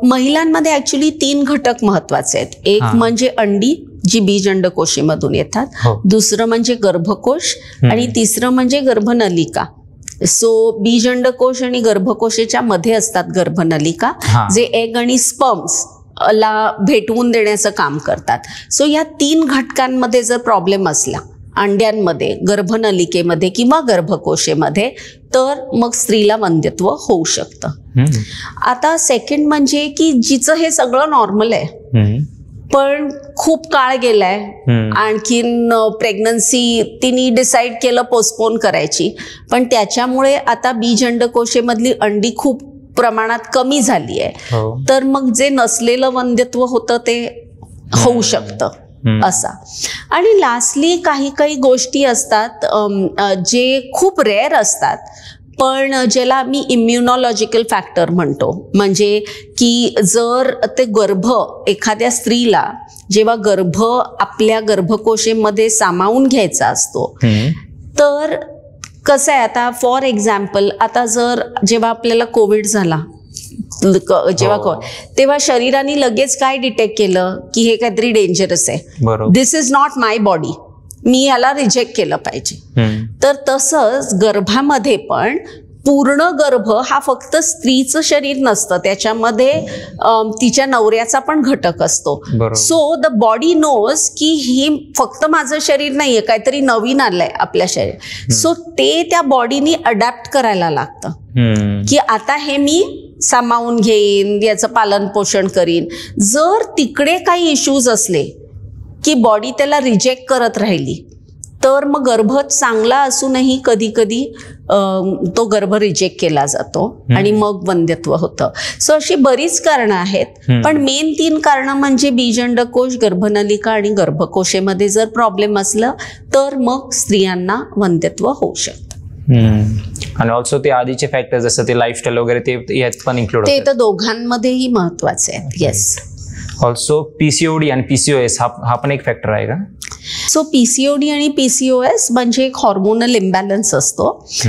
महिलांमध्ये ऍक्च्युली 3 घटक महत्वाचे आहेत. एक म्हणजे अंडी, जी बीज अंडकोशीमधून येतात, दुसरं म्हणजे गर्भकोश, आणि तिसरं म्हणजे गर्भनलिका. सो बीज अंडकोश आणि गर्भकोशाच्या मध्ये असतात गर्भनलिका, जे एग आणि स्पर्म्स ला भेटवून देण्याचं काम करतात. सो या 3 घटकांमध्ये जर प्रॉब्लेम असला, अंड्यांमध्ये, गर्भनलिकेमध्ये किंवा गर्भकोशेमध्ये, तर मग स्त्रीला वंध्यत्व होऊ शकतं. आता सेकंड म्हणजे की जिचं हे सगळं नॉर्मल आहे, पण खूप काळ गेलाय, आणखीन प्रेग्नन्सी तिने डिसाईड केलं पोस्टपोन करायची, पण त्याच्यामुळे आता बीज अंडकोशेमधली अंडी खूप प्रमाणात कमी झाली आहे, तर मग जे नसलेलं वंध्यत्व होतं ते होऊ शकतं असा. आणि लास्टली काही काही गोष्टी असतात जे खूप रेअर असतात, पण ज्याला आम्ही इम्युनॉलॉजिकल फॅक्टर म्हणतो. म्हणजे की जर ते गर्भ, एखाद्या स्त्रीला जेव्हा गर्भ आपल्या गर्भकोशेमध्ये सामावून घ्यायचा असतो, तर कसं आहे, आता फॉर एक्झाम्पल, आता जर जेव्हा आपल्याला कोविड झाला, तेव्हा शरीराने लगेच काय डिटेक्ट केलं की हे काहीतरी डेंजरस आहे, दिस इज नॉट माय बॉडी, मी याला रिजेक्ट केलं पाहिजे. तर तसंच गर्भामध्ये पण पूर्ण गर्भ हा फक्त स्त्रीचं शरीर नसतं, त्याच्यामध्ये तिच्या नवऱ्याचा पण घटक असतो. सो द बॉडी नोज की ही फक्त माझं शरीर नाहीये, काहीतरी नवीन आलंय आपल्या शरीर. सो ते त्या बॉडीनी अडॅप्ट करायला लागतं की आता हे मी सामावून घेईन, याचं पालन पोषण करीन. जर तिकडे काही इश्यूज असले की बॉडी त्याला रिजेक्ट करत राहिली, तर मग गर्भ चांगला असूनही कधी कधी तो गर्भ रिजेक्ट केला जातो आणि मग वंध्यत्व होतं. सो अशी बरीच कारणं आहेत, पण मेन 3 कारणं म्हणजे बीजअंडकोश, गर्भनलिका आणि गर्भकोशेमध्ये जर प्रॉब्लेम असलं तर मग स्त्रियांना वंध्यत्व होऊ शकतं. आणि ऑल्सो ते आधीचे फॅक्टर जसं ते लाईफस्टाईल वगैरे ते यात पण इन्क्लूड ते तर दोघांमध्येही महत्वाचे आहेत. येस. ऑल्सो पीसीओडी आणि पीसीओएस हा पण एक फॅक्टर आहे का? सो पीसीओडी आणि पीसीओएस म्हणजे एक हॉर्मोनल इम्बॅलन्स असतो.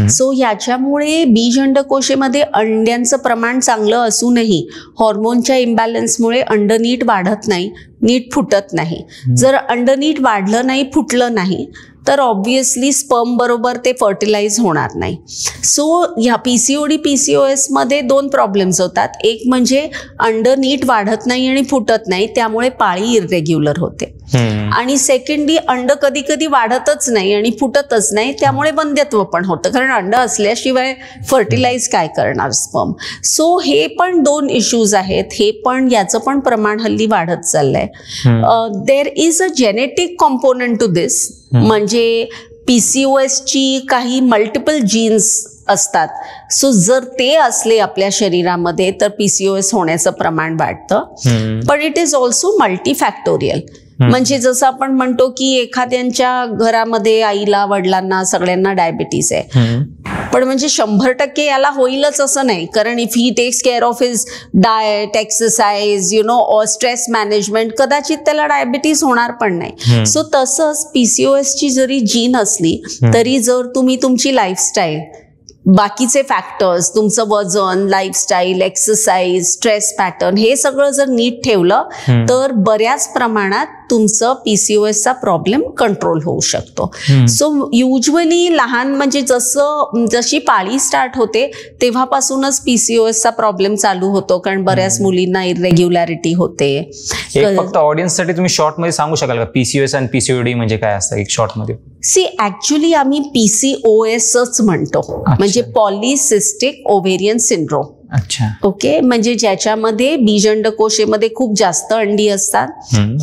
सो याच्यामुळे बीज अंडकोशेमध्ये अंड्यांचं प्रमाण चांगलं असूनही हॉर्मोनच्या इम्बॅलन्समुळे अंड नीट वाढत नाही, नीट फुटत नाही. जर अंड नीट वाढलं नाही, फुटलं नाही तर ऑब्व्हियसली स्पर्म बरोबर ते फर्टिलाइज होणार नाही. सो ह्या पीसीओडी पीसीओएसमध्ये 2 प्रॉब्लेम्स होतात. एक म्हणजे अंड नीट वाढत नाही आणि फुटत नाही, त्यामुळे पाळी इरेग्युलर होते. आणि सेकंडली अंड कधी कधी वाढतच नाही आणि फुटतच नाही, त्यामुळे वंध्यत्व पण होतं, कारण अंड असल्याशिवाय फर्टिलाइज काय करणार स्पर्म. सो हे पण 2 इश्यूज आहेत. हे पण याचं पण प्रमाण हल्ली वाढत चाललंय. There is a genetic component to this. म्हणजे पीसीओएसची काही मल्टिपल जीन्स असतात. सो जर ते असले आपल्या शरीरामध्ये तर पीसीओएस होण्याचं प्रमाण वाढतं. पण इट इज ऑल्सो मल्टीफॅक्टोरियल. म्हणजे जसं आपण म्हणतो की एखाद्यांच्या घरामध्ये आईला, वडिलांना, सगळ्यांना डायबिटीस आहे, पण म्हणजे 100% याला होईलच असं नाही. कारण if he takes care of his diet, exercise, और स्ट्रेस मॅनेजमेंट, कदाचित त्याला डायबिटीस होणार पण नाही. सो तसंच पीसीओएसची जरी जीन असली तरी जर तुम्ही तुमची लाईफस्टाईल, बाकीचे फॅक्टर्स, तुमचं वजन, लाईफस्टाईल, एक्सरसाइज, स्ट्रेस पॅटर्न हे सगळं जर नीट ठेवलं तर बऱ्याच प्रमाणात तुमचं पीसीओएसचा प्रॉब्लेम कंट्रोल होऊ शकतो. सो युजली लहान म्हणजे जशी पाळी स्टार्ट होते तेव्हापासूनच पीसीओएसचा प्रॉब्लेम चालू होतो, कारण बऱ्याच मुलींना इरेग्युलॅरिटी होते. फक्त ऑडियन्ससाठी तुम्ही शॉर्ट मध्ये सांगू शकाल का पीसीओएस आणि पीसीओडी म्हणजे काय असतं एक शॉर्ट मध्ये? सी ऍक्च्युली आम्ही पीसीओएसच म्हणतो, म्हणजे पॉलिसिस्टिक ओव्हेरियन सिंड्रोम. अच्छा. ओके. म्हणजे ज्याच्यामध्ये बीजअंडकोशेमध्ये खूप जास्त अंडी असतात,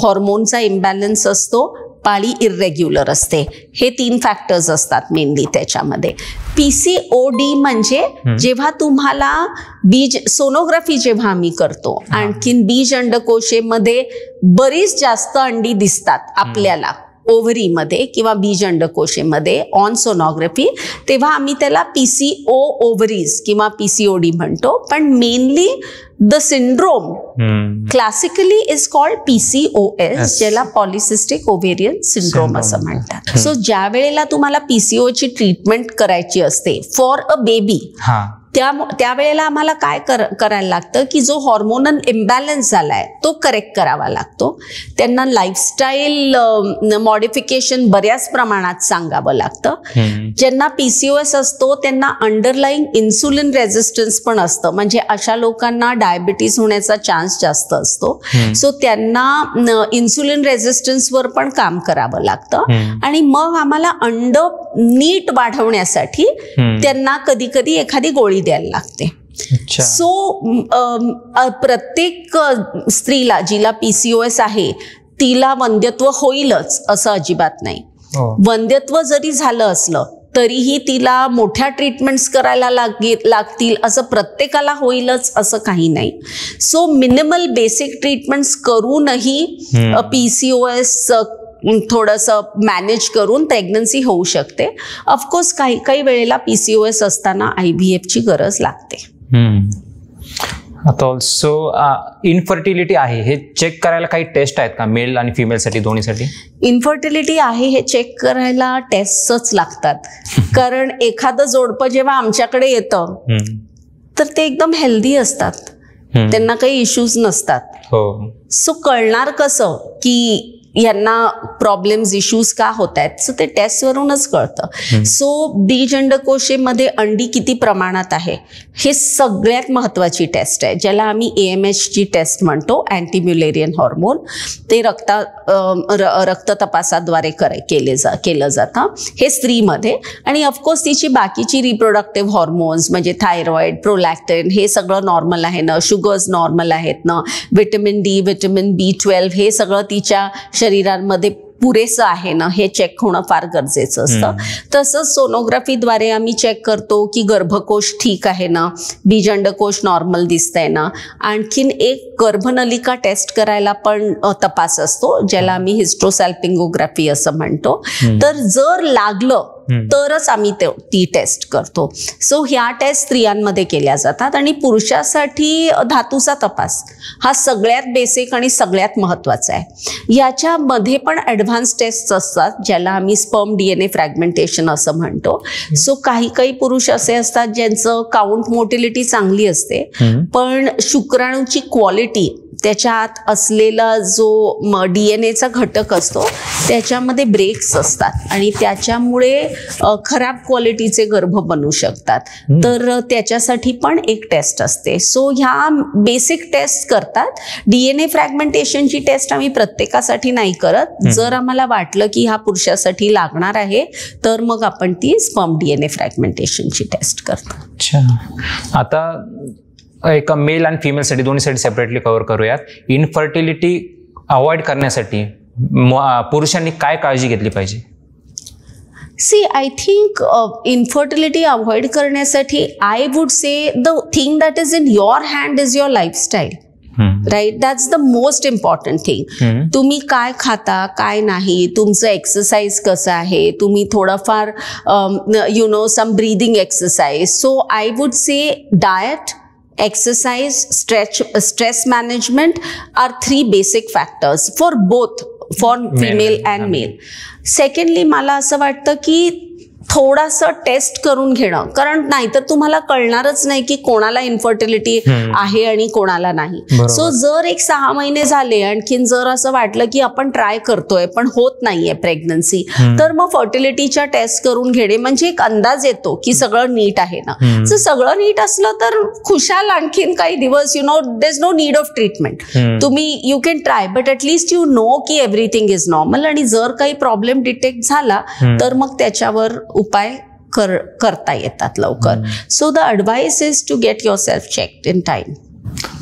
हॉर्मोनचा इम्बॅलन्स असतो, पाळी इरेग्युलर असते. हे 3 फॅक्टर्स असतात मेनली त्याच्यामध्ये. पीसीओडी म्हणजे जेव्हा तुम्हाला सोनोग्राफी जेव्हा आम्ही करतो, आणखीन बीज अंडकोशेमध्ये बरीच जास्त अंडी दिसतात आपल्याला ओव्हरीमध्ये किंवा बीज अंडकोशेमध्ये ऑन सोनोग्राफी, तेव्हा आम्ही त्याला पीसीओ ओव्हरीज किंवा पीसीओडी म्हणतो. पण mainly the syndrome classically is called PCOS, ज्याला पॉलिसिस्टिक ओव्हेरियन सिंड्रोम असं म्हणतात. सो ज्या वेळेला तुम्हाला पीसीओची ट्रीटमेंट करायची असते फॉर अ बेबी, त्यावेळेला आम्हाला काय करायला लागतं की जो हॉर्मोनल इम्बॅलन्स झालाय तो करेक्ट करावा लागतो. त्यांना लाईफस्टाईल मॉडिफिकेशन बऱ्याच प्रमाणात सांगावं लागतं. ज्यांना पीसीओएस असतो त्यांना अंडरलाईंग इन्सुलिन रेझिस्टन्स पण असतं, म्हणजे अशा लोकांना डायबिटीज होण्याचा चान्स जास्त असतो. सो त्यांना इन्सुलिन रेझिस्टन्सवर पण काम करावं लागतं. आणि मग आम्हाला अंड नीट वाढवण्यासाठी त्यांना कधी कधी एखादी गोळी द्यायला लागते. सो प्रत्येक स्त्रीला जिला पीसीओएस आहे तिला वंध्यत्व होईलच असं अजिबात नाही. वंध्यत्व जरी झालं असलं तरीही तिला मोठ्या ट्रीटमेंट्स करायला लागतील असं प्रत्येकाला होईलच असं काही नाही. सो मिनिमल बेसिक ट्रीटमेंट्स करूनही पीसीओएस थोडंसं मॅनेज करून प्रेग्नन्सी होऊ शकते. ऑफकोर्स काही काही वेळेला पीसीओएस असताना IVFची गरज लागते. आता ऑल्सो इनफर्टिलिटी आहे हे चेक करायला काही टेस्ट आहेत का मेल आणि फिमेलसाठी दोन्हीसाठी? इन्फर्टिलिटी आहे हे चेक करायला टेस्टच लागतात. कारण एखादं जोडपं जेव्हा आमच्याकडे येतं तर ते एकदम हेल्दी असतात, त्यांना काही इश्यूज नसतात. सो कळणार कसं की यांना प्रॉब्लेम्स इश्यूज का होत आहेत? सो ते टेस्टवरूनच कळतं. सो बीज अंडकोशेमध्ये अंडी किती प्रमाणात आहे हे सगळ्यात महत्त्वाची टेस्ट आहे, ज्याला आम्ही AMHची टेस्ट म्हणतो, अँटीम्युलेरियन हॉर्मोन. ते रक्त तपासाद्वारे केलं जातं हे स्त्रीमध्ये. आणि ऑफकोर्स तिची बाकीची रिप्रोडक्टिव्ह हॉर्मोन्स म्हणजे थायरॉइड, प्रोलॅक्टिन हे सगळं नॉर्मल आहे ना, शुगर्स नॉर्मल आहेत ना, व्हिटॅमिन D, व्हिटॅमिन B12 हे सगळं तिच्या शरीरामध्ये पुरेसं आहे ना हे चेक होणं फार गरजेचं असतं. तसंच सोनोग्राफीद्वारे आम्ही चेक करतो की गर्भकोश ठीक आहे ना, बीजंडकोश नॉर्मल दिसतंय ना. आणखीन एक गर्भनलिका टेस्ट करायला पण तपास असतो, ज्याला आम्ही हिस्ट्रोसॅल्पिंगोग्राफी असं म्हणतो. तर जर लागलं तरच आम्ही ती टेस्ट करतो. सो ह्या टेस्ट स्त्रियांमध्ये केल्या जातात. आणि पुरुषासाठी धातूचा तपास हा सगळ्यात बेसिक आणि सगळ्यात महत्वाचा आहे. याच्यामध्ये पण ॲडव्हान्स टेस्ट असतात, ज्याला आम्ही स्पर्म DNA फ्रॅगमेंटेशन असं म्हणतो. सो काही पुरुष असे असतात ज्यांचं काउंट मोटिलिटी चांगली असते, पण शुक्राणूची क्वालिटी, त्याच्यात असलेला जो DNA घटक असतो त्याच्यामध्ये ब्रेक्स असतात आणि त्याच्यामुळे खराब क्वालिटीचे गर्भ बनू शकतात. तर त्याच्यासाठी पण एक टेस्ट असते. सो ह्या बेसिक टेस्ट करतात. DNA फ्रॅगमेंटेशनची टेस्ट आम्ही प्रत्येकासाठी नाही करत. जर आम्हाला वाटलं की ह्या पुरुषासाठी लागणार आहे तर मग आपण ती स्पर्म DNA फ्रॅगमेंटेशनची टेस्ट करतो. अच्छा, आता एक मेल आणि फिमेलसाठी दोन्हीसाठी सेपरेटली कव्हर करूयात. इनफर्टिलिटी अवॉइड करण्यासाठी पुरुषांनी काय काळजी घेतली पाहिजे? See, I think infertility avoid करण्यासाठी I would say the thing that is in your hand is your lifestyle. Right, that's the most important thing. तुम्ही काय खाता, काय नाही, तुमचं एक्सरसाइज कसं आहे, तुम्ही थोडंफार some breathing exercise. So I would say diet, exercise, stress management are 3 basic factors for both, for female and male. Secondly, मला असं वाटतं की थोडासा टेस्ट करून घेणं, कारण नाहीतर तुम्हाला कळणारच नाही की कोणाला इन्फर्टिलिटी आहे आणि कोणाला नाही. सो जर एक 6 महिने झाले आणखीन जर असं वाटलं की आपण ट्राय करतोय पण होत नाहीये प्रेग्नन्सी, तर मग फर्टिलिटीच्या टेस्ट करून घेणे म्हणजे एक अंदाज येतो की सगळं नीट आहे ना. जर सगळं नीट असलं तर खुशाल आणखीन काही दिवस, there is no need of treatment. तुम्ही you can try, but at least you know की एव्हरीथिंग इज नॉर्मल. आणि जर काही प्रॉब्लेम डिटेक्ट झाला तर मग त्याच्यावर उपाय करता येतात लवकर. So the advice is to get yourself checked in time.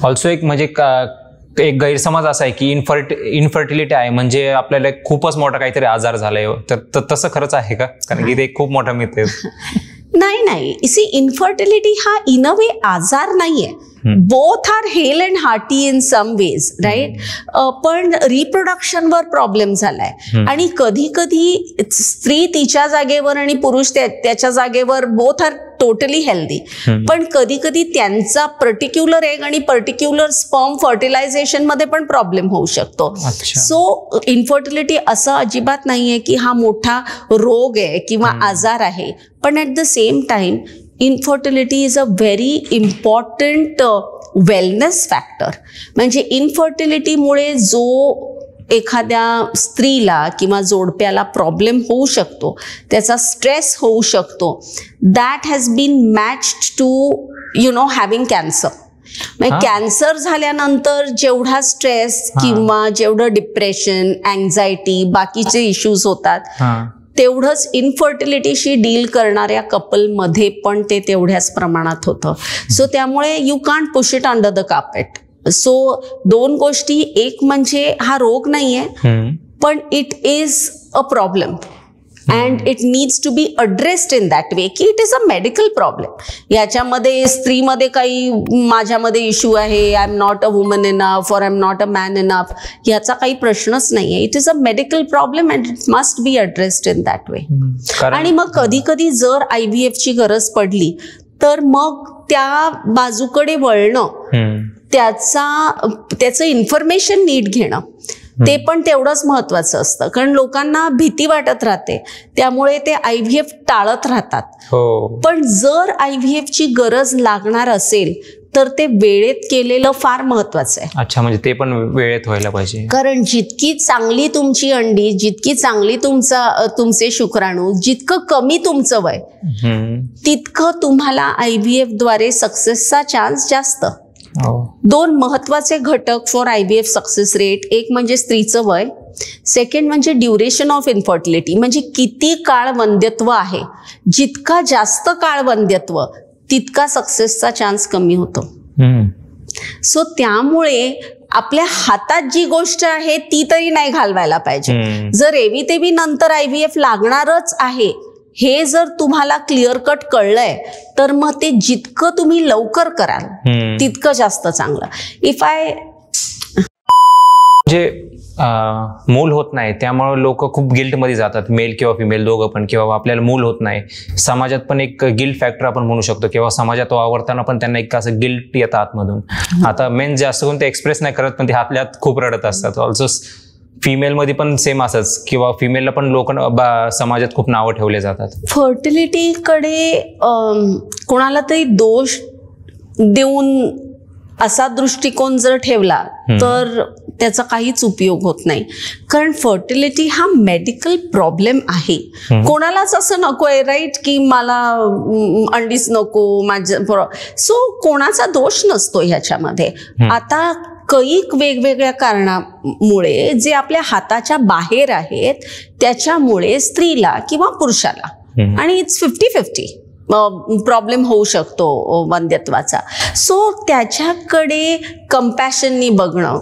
Also एक म्हणजे एक गैरसमज असा आहे की इन्फर्टिलिटी आहे म्हणजे आपल्याला खूपच मोठा काहीतरी आजार झालाय, तर तसं खरंच आहे का? कारण की ते खूप मोठं मिथ आहे. नाही, सी, इन्फर्टिलिटी हा इन अ वे आजार नाहीये. Both are hale and hearty in some ways, right. पण रिप्रोडक्शनवर प्रॉब्लेम झालाय आणि कधी कधी स्त्री तिच्या जागेवर आणि पुरुष त्याच्या जागेवर बोथ आर टोटली हेल्दी. पण कधी कधी त्यांचा पर्टिक्युलर एग आणि पर्टिक्युलर स्पर्म फर्टिलायझेशन मध्ये पण प्रॉब्लेम होऊ शकतो. सो इन्फर्टिलिटी असं अजिबात नाहीये की हा मोठा रोग आहे किंवा आजार आहे. पण at the same time infertility is a very important wellness factor. म्हणजे इन्फर्टिलिटीमुळे जो एखाद्या स्त्रीला किंवा जोडप्याला प्रॉब्लेम होऊ शकतो, त्याचा स्ट्रेस होऊ शकतो, that has been matched to having cancer. म्हणजे कॅन्सर झाल्यानंतर जेवढा स्ट्रेस किंवा जेवढं डिप्रेशन, अँझायटी, बाकीचे इश्यूज होतात, तेवढंच इन्फर्टिलिटीशी डील करणाऱ्या कपलमध्ये पण ते तेवढ्याच प्रमाणात होतं. सो त्यामुळे you can't push it under the carpet. So 2 गोष्टी, एक म्हणजे हा रोग नाहीये, पण it is a problem and it needs to be addressed in that way की it is a medical problem. याच्यामध्ये स्त्रीमध्ये काही माझ्यामध्ये इश्यू आहे, I am not a woman enough और I am not a man enough, याचा काही प्रश्नच नाही आहे. It is a medical problem and it must be addressed in that वे. आणि मग कधी कधी जर IVF ची गरज पडली तर मग त्या बाजूकडे वळणं, त्याचं इन्फॉर्मेशन नीट घेणं, ते पण तेवढंच महत्वाचं असतं. कारण लोकांना भीती वाटत राहते, त्यामुळे ते IVF टाळत राहतात. पण जर IVF ची गरज लागणार असेल तर ते वेळेत केलेलं फार महत्वाचं आहे. अच्छा, म्हणजे ते पण वेळेत व्हायला पाहिजे. कारण जितकी चांगली तुमची अंडी, जितकी चांगली तुमचे शुक्राणू, जितकं कमी तुमचं वय, तितकं तुम्हाला IVF द्वारे सक्सेसचा चान्स जास्त. 2 महत्वाचे घटक फॉर IVF सक्सेस रेट, एक म्हणजे स्त्रीचं वय, सेकंड म्हणजे ड्युरेशन ऑफ इन्फर्टिलिटी, म्हणजे किती काळ वंध्यत्व आहे. जितका जास्त काळ वंध्यत्व तितका सक्सेसचा चान्स कमी होतो. सो त्यामुळे आपल्या हातात जी गोष्ट आहे ती तरी नाही घालवायला पाहिजे. जर एवी तेवी नंतर IVF लागणारच आहे हे जर तुम्हाला क्लिअर कट कळलंय तर मग ते जितकं तुम्ही लवकर कराल तितकं जास्त चांगलं. म्हणजे मूल होत नाही त्यामुळे लोक खूप गिल्टमध्ये जातात, मेल किंवा फिमेल दोघं पण, किंवा आपल्याला मूल होत नाही. समाजात पण एक गिल्ट फॅक्टर आपण म्हणू शकतो, किंवा समाजात वावरताना पण त्यांना एक असं गिल्ट येतं आतमधून. आता मेन जास्त करून ते एक्सप्रेस नाही करत पण ते हातल्यात खूप रडत असतात. ऑल्सो फिमेलमध्ये पण सेम असंच, किंवा फिमेलला पण लोक समाजात खूप नावं ठेवले जातात. फर्टिलिटीकडे कोणाला तरी दोष देऊन असा दृष्टिकोन जर ठेवला तर त्याचा काहीच उपयोग होत नाही. कारण फर्टिलिटी हा मेडिकल प्रॉब्लेम आहे. कोणालाच असं नकोय राईट की मला अंडीच नको माझ्या, सो कोणाचा दोष नसतो ह्याच्यामध्ये. आता कैक वेगवेगळ्या कारणामुळे जे आपल्या हाताच्या बाहेर आहेत त्याच्यामुळे स्त्रीला किंवा पुरुषाला, आणि इट्स 50-50 प्रॉब्लेम होऊ शकतो वंध्यत्वाचा. सो त्याच्याकडे कंपॅशननी बघणं,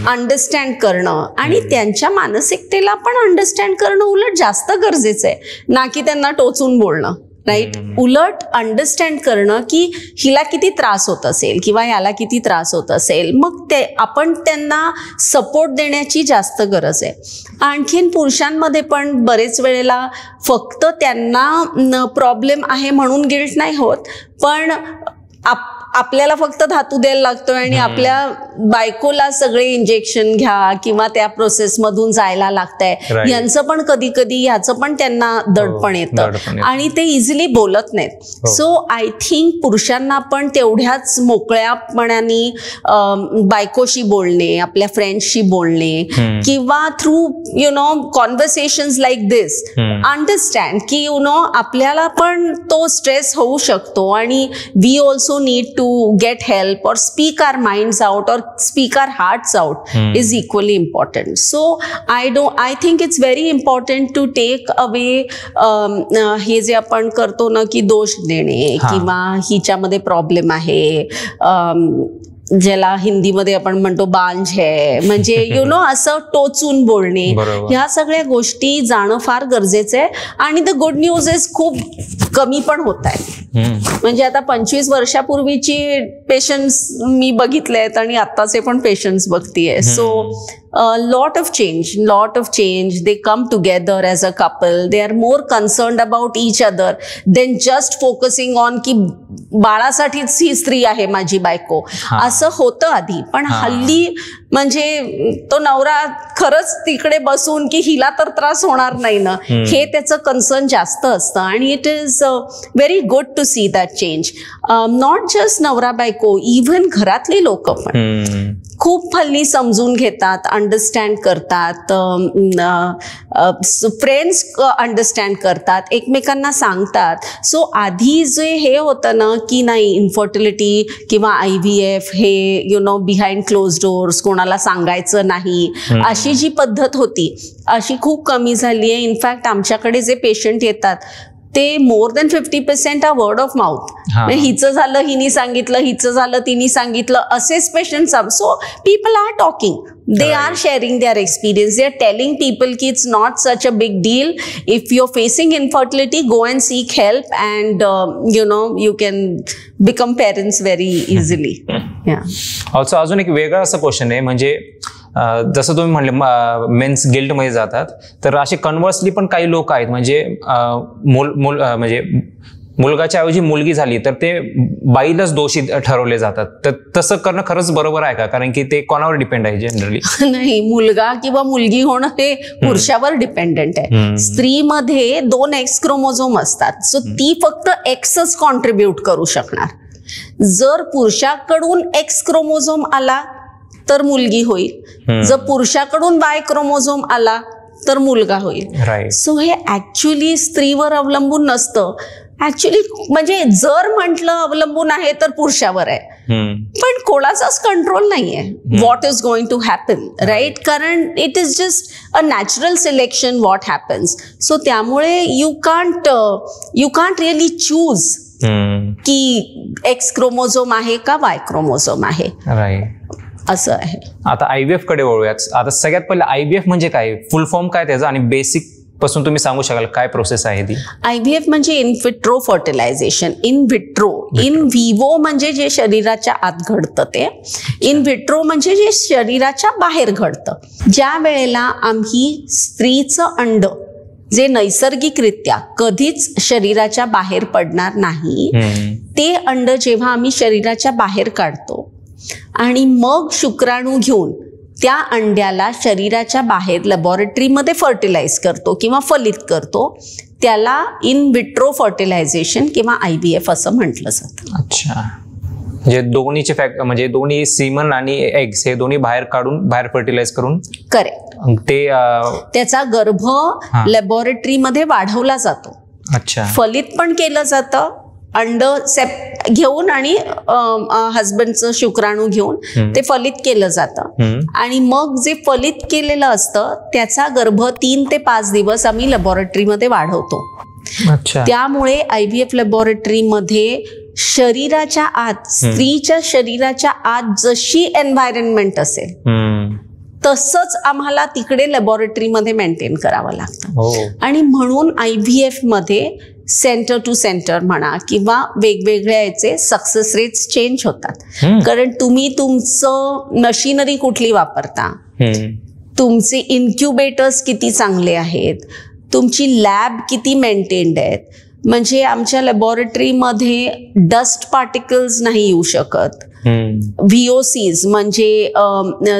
अंडरस्टँड करणं आणि त्यांच्या मानसिकतेला पण अंडरस्टँड करणं उलट जास्त गरजेचं आहे, ना की त्यांना टोचून बोलणं. राईट, उलट अंडरस्टँड करणं की हिला किती त्रास होत असेल किंवा याला किती त्रास होत असेल, मग ते आपण त्यांना सपोर्ट देण्याची जास्त गरज आहे. आणखीन पुरुषांमध्ये पण बरेच वेळेला फक्त त्यांना प्रॉब्लेम आहे म्हणून गिल्ट नाही होत, पण आपल्याला फक्त धातू द्यायला लागतोय आणि आपल्या बायकोला सगळे इंजेक्शन घ्या किंवा त्या प्रोसेस मधून जायला लागतंय, यांचं पण कधी कधी ह्याचं पण त्यांना दडपण येतं आणि ते इझिली बोलत नाहीत. सो आय थिंक पुरुषांना पण तेवढ्याच मोकळ्यापणाने बायकोशी बोलणे, आपल्या फ्रेंड्सशी बोलणे किंवा through conversations like this understand की आपल्याला पण तो स्ट्रेस होऊ शकतो आणि we also need to get help or speak our minds out or speak our hearts out is equally important. So I think it's very important to take away हे जे आपण करतो ना की दोष देणे किंवा हिच्यामध्ये प्रॉब्लेम आहे, ज्याला हिंदीमध्ये आपण म्हणतो बांझ है, म्हणजे असं टोचून बोलणे, ह्या सगळ्या गोष्टी जाणं फार गरजेचं आहे. आणि द गुड न्यूज इज खूप कमी पण होत आहे. म्हणजे आता 25 वर्षापूर्वीची पेशंट्स मी बघितले आहेत आणि आत्ताचे पण पेशंट्स बघतीये. So lot of change, they come together as a couple, they are more concerned about each other than just focusing on की बाळासाठीच ही स्त्री आहे माझी बायको, असं होतं आधी. पण हल्ली म्हणजे तो नवरा खरंच तिकडे बसून की हिला तर त्रास होणार नाही ना, हे त्याचं कन्सर्न जास्त असतं. आणि it is very good to see that change. Not just नवरा बायको, इव्हन घरातली लोक पण खूप हल्ली समजून घेतात, अंडरस्टँड करतात, फ्रेंड्स अंडरस्टँड करतात, एकमेकांना सांगतात. सो आधी जे हे होतं ना की नाही इन्फर्टिलिटी किंवा IVF हे बिहाइंड क्लोज डोअर्स, कोणाला सांगायचं नाही, अशी जी पद्धत होती अशी खूप कमी झाली आहे. इनफॅक्ट आमच्याकडे जे पेशंट येतात ते more than 50% a word of mouth. हिचं झालं हिनी सांगितलं, हिचं झालं तिने सांगितलं, असेच patients. So people are talking, they are sharing their experience, they are telling people ki it's not such a big deal. If you're facing infertility, go and seek help and you can become parents very easily. Also अजून एक वेगळा असा question आहे, म्हणजे जसं तुम्ही म्हणले men's गिल्टमध्ये जातात, तर असे कन्व्हर्सली पण काही लोक आहेत म्हणजे म्हणजे मुलगाच्या ऐवजी मुलगी झाली तर ते बाईलाच दोषी ठरवले जातात. तर तसं करणं खरंच बरोबर आहे का? कारण की ते कोणावर डिपेंड आहे जनरली? नाही, मुलगा किंवा मुलगी होणं हे पुरुषावर डिपेंडेंट आहे. स्त्रीमध्ये 2 X क्रोमोझोम असतात, सो ती फक्त Xच कॉन्ट्रीब्यूट करू शकणार. जर पुरुषाकडून X क्रोमोझोम आला तर मुलगी होईल, जर पुरुषाकडून Y क्रोमोझोम आला तर मुलगा होईल. सो हे ऍक्च्युली स्त्रीवर अवलंबून नसतं. ऍक्च्युली म्हणजे जर म्हटलं अवलंबून आहे तर पुरुषावर आहे, पण कोणाचाच कंट्रोल नाहीये what is going to happen, right? कारण it is just a natural selection what happens. So त्यामुळे यू कांट रिअली चूज की X क्रोमोझोम आहे का Y क्रोमोझोम आहे. असं आहे. आता IVF कडे वळूयात. आता सगळ्यात पहिले IVF म्हणजे काय, फुल फॉर्म काय त्याचा, आणि बेसिक पासून तुम्ही सांगू शकाल काय प्रोसेस आहे ती? IVF म्हणजे in vitro fertilisation. In vivo म्हणजे जे शरीराच्या आत घडतं ते, इन विट्रो म्हणजे जे शरीराच्या बाहेर घडतं. ज्या वेळेला आम्ही स्त्रीचं अंड जे नैसर्गिकरित्या कधीच शरीराच्या बाहेर पडणार नाही, ते अंड जेव्हा आम्ही शरीराच्या बाहेर काढतो आणि मग शुक्राणू घेऊन त्या अंड्याला शरीराच्या बाहेर लॅबॉरेटरीमध्ये फर्टिलाइज करतो किंवा फलित करतो, त्याला इन विट्रो फर्टिलायझेशन किंवा IVF असं म्हटलं जातं. अच्छा, म्हणजे दोन्हीचे म्हणजे दोन्ही सीमन आणि एग्स हे दोन्ही बाहेर काढून बाहेर फर्टिलाइज करून, करेक्ट, ते त्याचा गर्भ लॅबॉरेटरीमध्ये वाढवला जातो. अच्छा, फलित पण केलं जातं, अंड घेऊन आणि हजबंडचं शुक्राणू घेऊन ते फलित केलं जातं आणि मग जे फलित केलेलं असतं त्याचा गर्भ 3 ते 5 दिवस आम्ही लॅबॉरेटरीमध्ये वाढवतो. अच्छा, त्यामुळे IVF लॅबॉरेटरीमध्ये शरीराच्या आत, स्त्रीच्या शरीराच्या आत जशी एन्व्हायरमेंट असेल तसंच आम्हाला तिकडे लॅबॉरेटरीमध्ये मेंटेन करावं लागतं. आणि म्हणून IVF मध्ये सेंटर टू सेंटर म्हणा किंवा वेगवेगळ्या याचे सक्सेस रेट्स चेंज होतात. कारण तुम्ही तुमचं मशिनरी कुठली वापरता, तुमचे इन्क्युबेटर्स किती चांगले आहेत, तुमची लॅब किती मेंटेन्ड आहेत. म्हणजे आमच्या लॅबॉरेटरीमध्ये डस्ट पार्टिकल्स नाही येऊ शकत. VOCs म्हणजे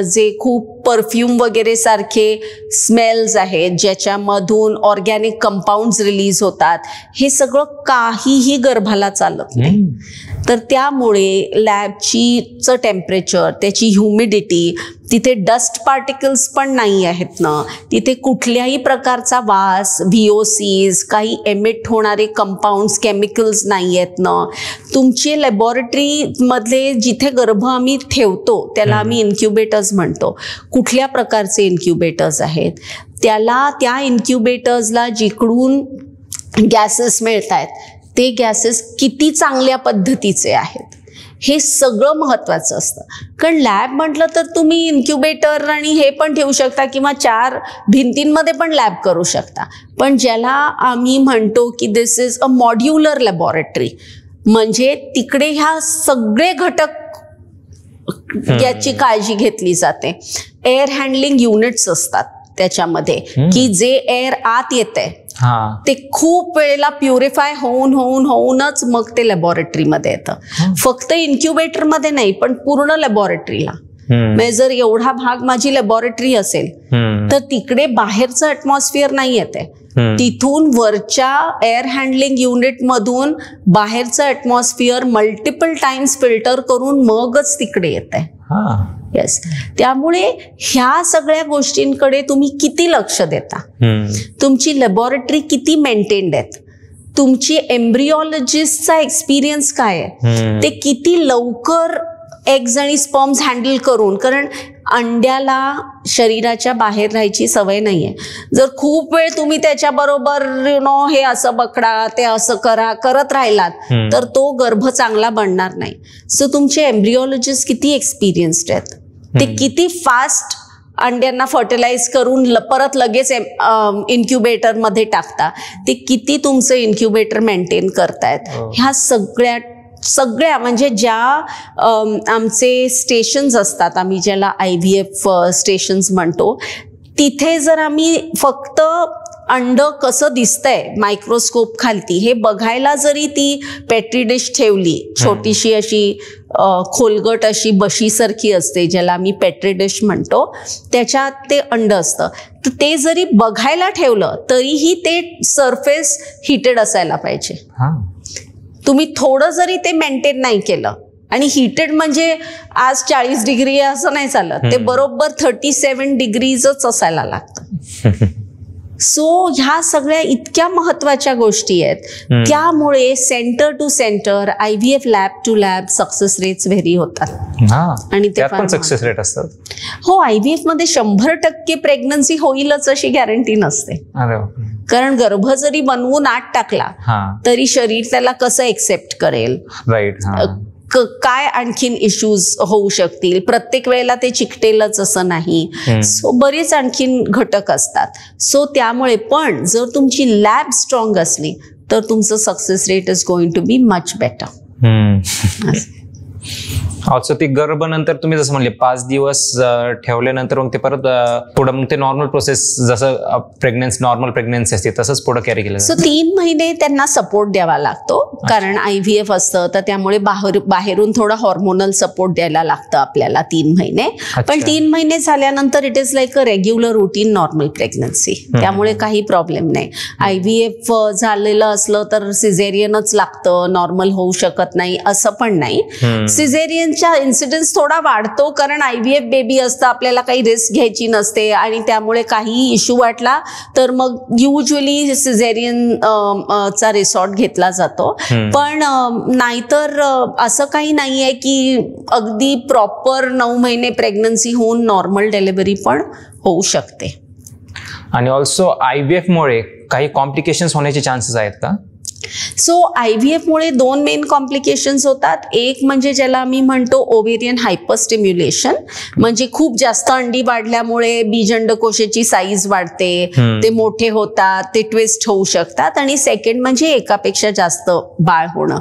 जे खूप परफ्यूम वगैरे सारखे स्मेल्स आहेत ज्याच्यामधून ऑर्गॅनिक कंपाऊंड्स रिलीज होतात, हे सगळं काहीही गर्भाला चालत नाही. तर त्यामुळे लॅबचं टेम्परेचर, त्याची ह्युमिडिटी, तिथे डस्ट पार्टिकल्स पण नाही आहेत ना, तिथे कुठल्याही प्रकारचा वास, VOCs, काही एमिट होणारे कंपाऊंड्स, केमिकल्स नाही आहेत ना. तुमची लॅबॉरेटरीमधले जिथे गर्भ आम्ही ठेवतो त्याला आम्ही इन्क्युबेटर्स म्हणतो. कुठल्या प्रकारचे इन्क्युबेटर्स आहेत, त्याला त्या इन्क्युबेटर्सला जिकडून गॅसेस मिळत आहेत ते गॅसेस किती चांगल्या पद्धतीचे आहेत, हे सगळं महत्त्वाचं असतं. कारण लॅब म्हटलं तर तुम्ही इन्क्युबेटर आणि हे पण ठेवू शकता किंवा 4 भिंतींमध्ये पण लॅब करू शकता. पण ज्याला आम्ही म्हणतो की दिस इज अ मॉड्युलर लॅबॉरेटरी, म्हणजे तिकडे ह्या सगळे घटक याची काळजी घेतली जाते. एअर हँडलिंग युनिट्स असतात त्याच्यामध्ये की जे एअर आत येते ते खूप वेळेला प्युरिफाय होऊनच मग ते लॅबॉरेटरीमध्ये येतं. फक्त इन्क्युबेटरमध्ये नाही पण पूर्ण लॅबॉरेटरीला. म्हणजे जर एवढा भाग माझी लॅबॉरेटरी असेल तर तिकडे बाहेरचं ॲटमॉस्फिअर नाही येते, तिथून वरच्या एअर हँडलिंग युनिट मधून बाहेरचं ॲटमॉस्फिअर मल्टिपल टाइम्स फिल्टर करून मगच तिकडे येते. येस, त्यामुळे ह्या सगळ्या गोष्टींकडे तुम्ही किती लक्ष देता, तुमची लॅबॉरेटरी किती मेंटेन्ड आहेत, तुमची एम्ब्रिओलॉजिस्टचा एक्सपिरियन्स काय आहे, ते किती लवकर एग्ज आणि स्पर्म्स हँडल करून, कारण अंड्याला शरीराच्या बाहेर राहायची सवय नाहीये. जर खूप वेळ तुम्ही त्याच्याबरोबर हे असं बकडा, ते असं करा करत राहिलात तर तो गर्भ चांगला बनणार नाही. सो तुमचे एम्ब्रिओलॉजिस्ट किती एक्सपिरियन्स्ड आहेत, ते किती फास्ट अंड्यांना फर्टिलाइज करून परत लगेच इन्क्युबेटरमध्ये टाकता, ते किती तुमचं इन्क्युबेटर मेंटेन करतायत, ह्या सगळ्या म्हणजे ज्या आमचे स्टेशन्स असतात, आम्ही ज्याला IVF स्टेशन्स म्हणतो, तिथे जर आम्ही फक्त अंड कसं दिसतंय मायक्रोस्कोप खालती हे बघायला जरी ती पेट्री डिश ठेवली, छोटीशी अशी खोलगट अशी बशीसारखी असते ज्याला आम्ही पेट्री डिश म्हणतो, त्याच्यात ते अंड असतं, तर ते जरी बघायला ठेवलं तरीही ते सरफेस हिटेड असायला पाहिजे. तुम्ही थोडं जरी ते मेंटेन नाही केलं, आणि हिटेड म्हणजे आज 40 डिग्री असं नाही चालत, ते बरोबर 37 डिग्रीजच असायला लागतं. सो ह्या सगळ्या इतक्या महत्वाच्या गोष्टी आहेत, त्यामुळे centre to centre IVF lab to lab success rates very होतात. आणि ते पण सक्सेस रेट असतात. हो, IVF मध्ये 100% प्रेग्नन्सी होईलच अशी गॅरंटी नसते. कारण गर्भ जरी बनवून आत टाकला तरी शरीर त्याला कसं एक्सेप्ट करेल, राईट, काय आणखीन इश्यूज होऊ शकतील, प्रत्येक वेळेला ते चिकटेलच असं नाही. सो बरेच आणखीन घटक असतात. सो त्यामुळे पण जर तुमची लॅब स्ट्रॉंग असली तर तुमचं success rate is going to be much better. Also ती गर्भानंतर तुम्ही जसं म्हणले 5 दिवस ठेवल्यानंतर मग ते परत पुढे मग ते नॉर्मल प्रोसेस जसं नॉर्मल प्रेग्नन्सी असते तसंच पुढे कॅरी केलं. सो 3 महिने त्यांना सपोर्ट द्यावा लागतो, कारण IVF असतं तर त्यामुळे बाहेरून थोडा हॉर्मोनल सपोर्ट द्यायला लागतं आपल्याला 3 महिने. पण 3 महिने झाल्यानंतर it is like a regular routine normal pregnancy, त्यामुळे काही प्रॉब्लेम नाही. IVF झालेलं असलं तर सिझेरियनच लागतं, नॉर्मल होऊ शकत नाही असं पण नाही. सिझेरियनच्या इन्सिडेन्स थोडा वाढतो, कारण IVF बेबी असतं, आपल्याला काही रिस्क घ्यायची नसते आणि त्यामुळे काही इश्यू वाटला तर मग युजली सिझेरियन चा रिसॉर्ट घेतला जातो. पण नाहीतर असं काही नाहीये की अगदी प्रॉपर 9 महिने प्रेग्नन्सी होऊन नॉर्मल डिलिव्हरी पण होऊ शकते. आणि ऑल्सो IVF मुळे काही कॉम्प्लिकेशन्स होण्याचे चान्सेस आहेत का? सो IVF मुळे 2 मेन कॉम्प्लिकेशन्स होतात. एक म्हणजे ज्याला आम्ही म्हणतो ओव्हेरियन हायपरस्टिम्युलेशन, म्हणजे खूप जास्त अंडी वाढल्यामुळे बीजअंडकोशाची साईज वाढते, ते मोठे होतात, ते ट्विस्ट होऊ शकतात. आणि सेकंड म्हणजे एकापेक्षा जास्त बाळ होणं,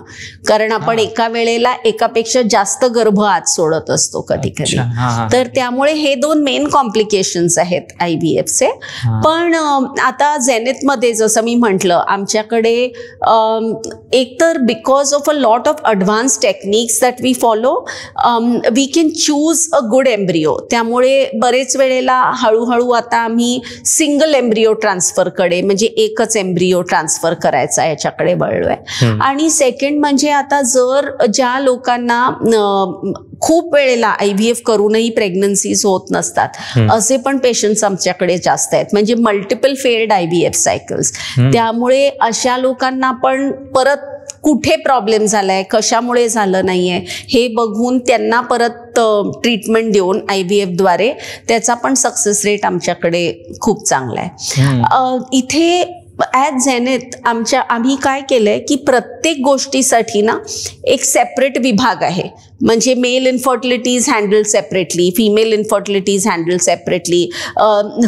कारण आपण एका वेळेला एकापेक्षा जास्त गर्भ आत सोडत असतो कधी कधी. तर त्यामुळे हे 2 मेन कॉम्प्लिकेशन्स आहेत IVFचे. पण आता झेनेथमध्ये जसं मी म्हटलं, आमच्याकडे एक तर because of a lot of advance techniques that we follow, we can choose a good embryo. त्यामुळे बरेच वेळेला हळूहळू आता आम्ही सिंगल एम्ब्रिओ ट्रान्सफरकडे, म्हणजे एकच एम्ब्रिओ ट्रान्सफर करायचा याच्याकडे वळलोय. आणि सेकंड म्हणजे आता जर ज्या लोकांना खूप वेळेला IVF करूनही प्रेग्नन्सीज होत नसतात, असे पण पेशंट्स आमच्याकडे जास्त आहेत, म्हणजे मल्टिपल फेल्ड IVF सायकल्स. त्यामुळे अशा लोकांना पण परत कुठे प्रॉब्लेम झालाय, कशामुळे झालं नाहीये हे बघून त्यांना परत ट्रीटमेंट देऊन IVF द्वारे त्याचा पण सक्सेस रेट आमच्याकडे खूप चांगला आहे. इथे ॲट झेनेथ आम्ही काय केलंय की प्रत्येक गोष्टीसाठी ना एक सेपरेट विभाग आहे. म्हणजे male infertility is handled separately, female infertility is handled separately,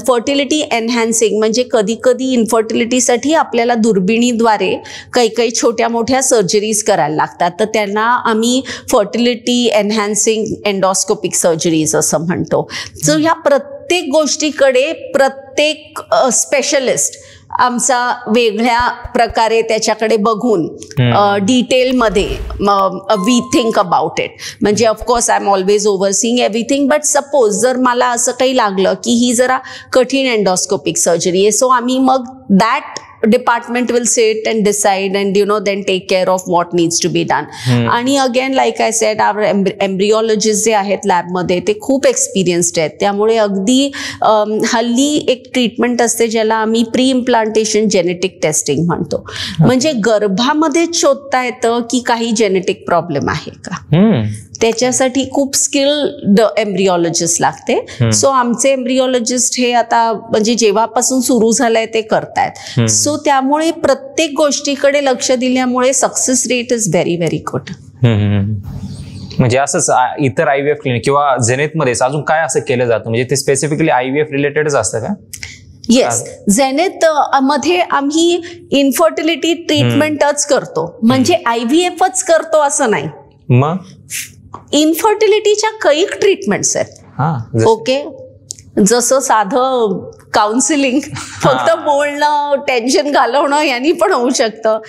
fertility enhancing म्हणजे कधी कधी इन्फर्टिलिटीसाठी आपल्याला दुर्बिणीद्वारे काही छोट्या मोठ्या सर्जरीज करायला लागतात, तर त्यांना आम्ही फर्टिलिटी एनहॅन्सिंग एन्डोस्कोपिक सर्जरीज असं म्हणतो. सो ह्या प्रत्येक गोष्टीकडे प्रत्येक स्पेशलिस्ट आमचा वेगळ्या प्रकारे त्याच्याकडे बघून डिटेलमध्ये वी थिंक अबाउट इट. म्हणजे of course I am always overseeing everything, but suppose जर मला असं काही लागलं की ही जरा कठीण एन्डोस्कोपिक सर्जरी आहे, सो आम्ही मग that department will sit and decide and then take care of what needs to be done. आणि अगेन लाईक आय सेड, आवर एम्ब्रिओलॉजिस्ट जे आहेत लॅबमध्ये ते खूप एक्सपिरियन्स्ड आहेत. त्यामुळे अगदी हल्ली एक ट्रीटमेंट असते ज्याला आम्ही प्री इम्प्लांटेशन जेनेटिक टेस्टिंग म्हणतो. म्हणजे गर्भामध्येच शोधता येतं की काही जेनेटिक प्रॉब्लेम आहे का, त्याच्यासाठी खूप स्किल्ड एम्ब्रिओलॉजिस्ट लागते. सो आमचे एम्ब्रिओलॉजिस्ट हे आता म्हणजे जेव्हापासून सुरू झालंय ते करतायत. सो त्यामुळे प्रत्येक गोष्टीकडे लक्ष दिल्यामुळे success rate is very very good. म्हणजे असंच इतर IVF क्लिनिक किंवा झेनेथमध्ये अजून काय असं केलं जातं, म्हणजे ते स्पेसिफिकली IVF रिलेटेडच असतं का? येस, झेनेथ मध्ये आम्ही इन्फर्टिलिटी ट्रीटमेंटच करतो, म्हणजे IVFच करतो असं नाही. मग इन्फर्टिलिटीच्या कैक ट्रीटमेंट्स आहेत. ओके, जसं साधं काउन्सिलिंग, फक्त बोलणं, टेन्शन घालवणं यांनी पण होऊ शकतं.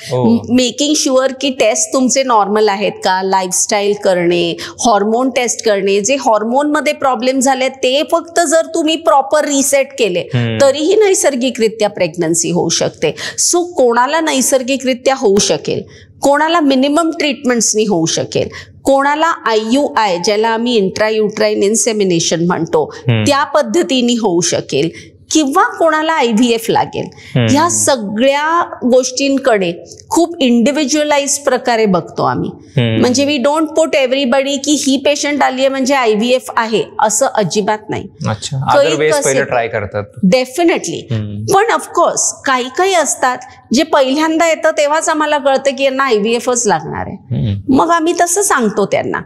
मेकिंग शुअर की टेस्ट तुमचे नॉर्मल आहेत का, लाईफस्टाईल करणे, हॉर्मोन टेस्ट करणे, जे हॉर्मोनमध्ये प्रॉब्लेम झाले ते फक्त जर तुम्ही प्रॉपर रिसेट केले तरीही नैसर्गिकरित्या प्रेग्नन्सी होऊ शकते. सो कोणाला नैसर्गिकरित्या होऊ शकेल, कोणाला मिनिमम ट्रीटमेंट्सनी होऊ शकेल, कोणाला IUI ज्याला आम्ही इंट्रायुट्राईन इन्सेमिनेशन म्हणतो त्या पद्धतीने होऊ शकेल, किंवा कोणाला IVF लागेल, ह्या सगळ्या गोष्टींकडे खूप इंडिव्हिज्युअलाइज प्रकारे बघतो आम्ही. म्हणजे वी डोंट पुट एव्हरीबडी की ही पेशंट आली आहे म्हणजे IVF आहे असं अजिबात नाही. ट्राय करतात डेफिनेटली. पण ऑफकोर्स काही काही असतात जे पहिल्यांदा येतं तेव्हाच आम्हाला कळतं की यांना IVFच लागणार आहे, मग आम्ही तसं सांगतो त्यांना.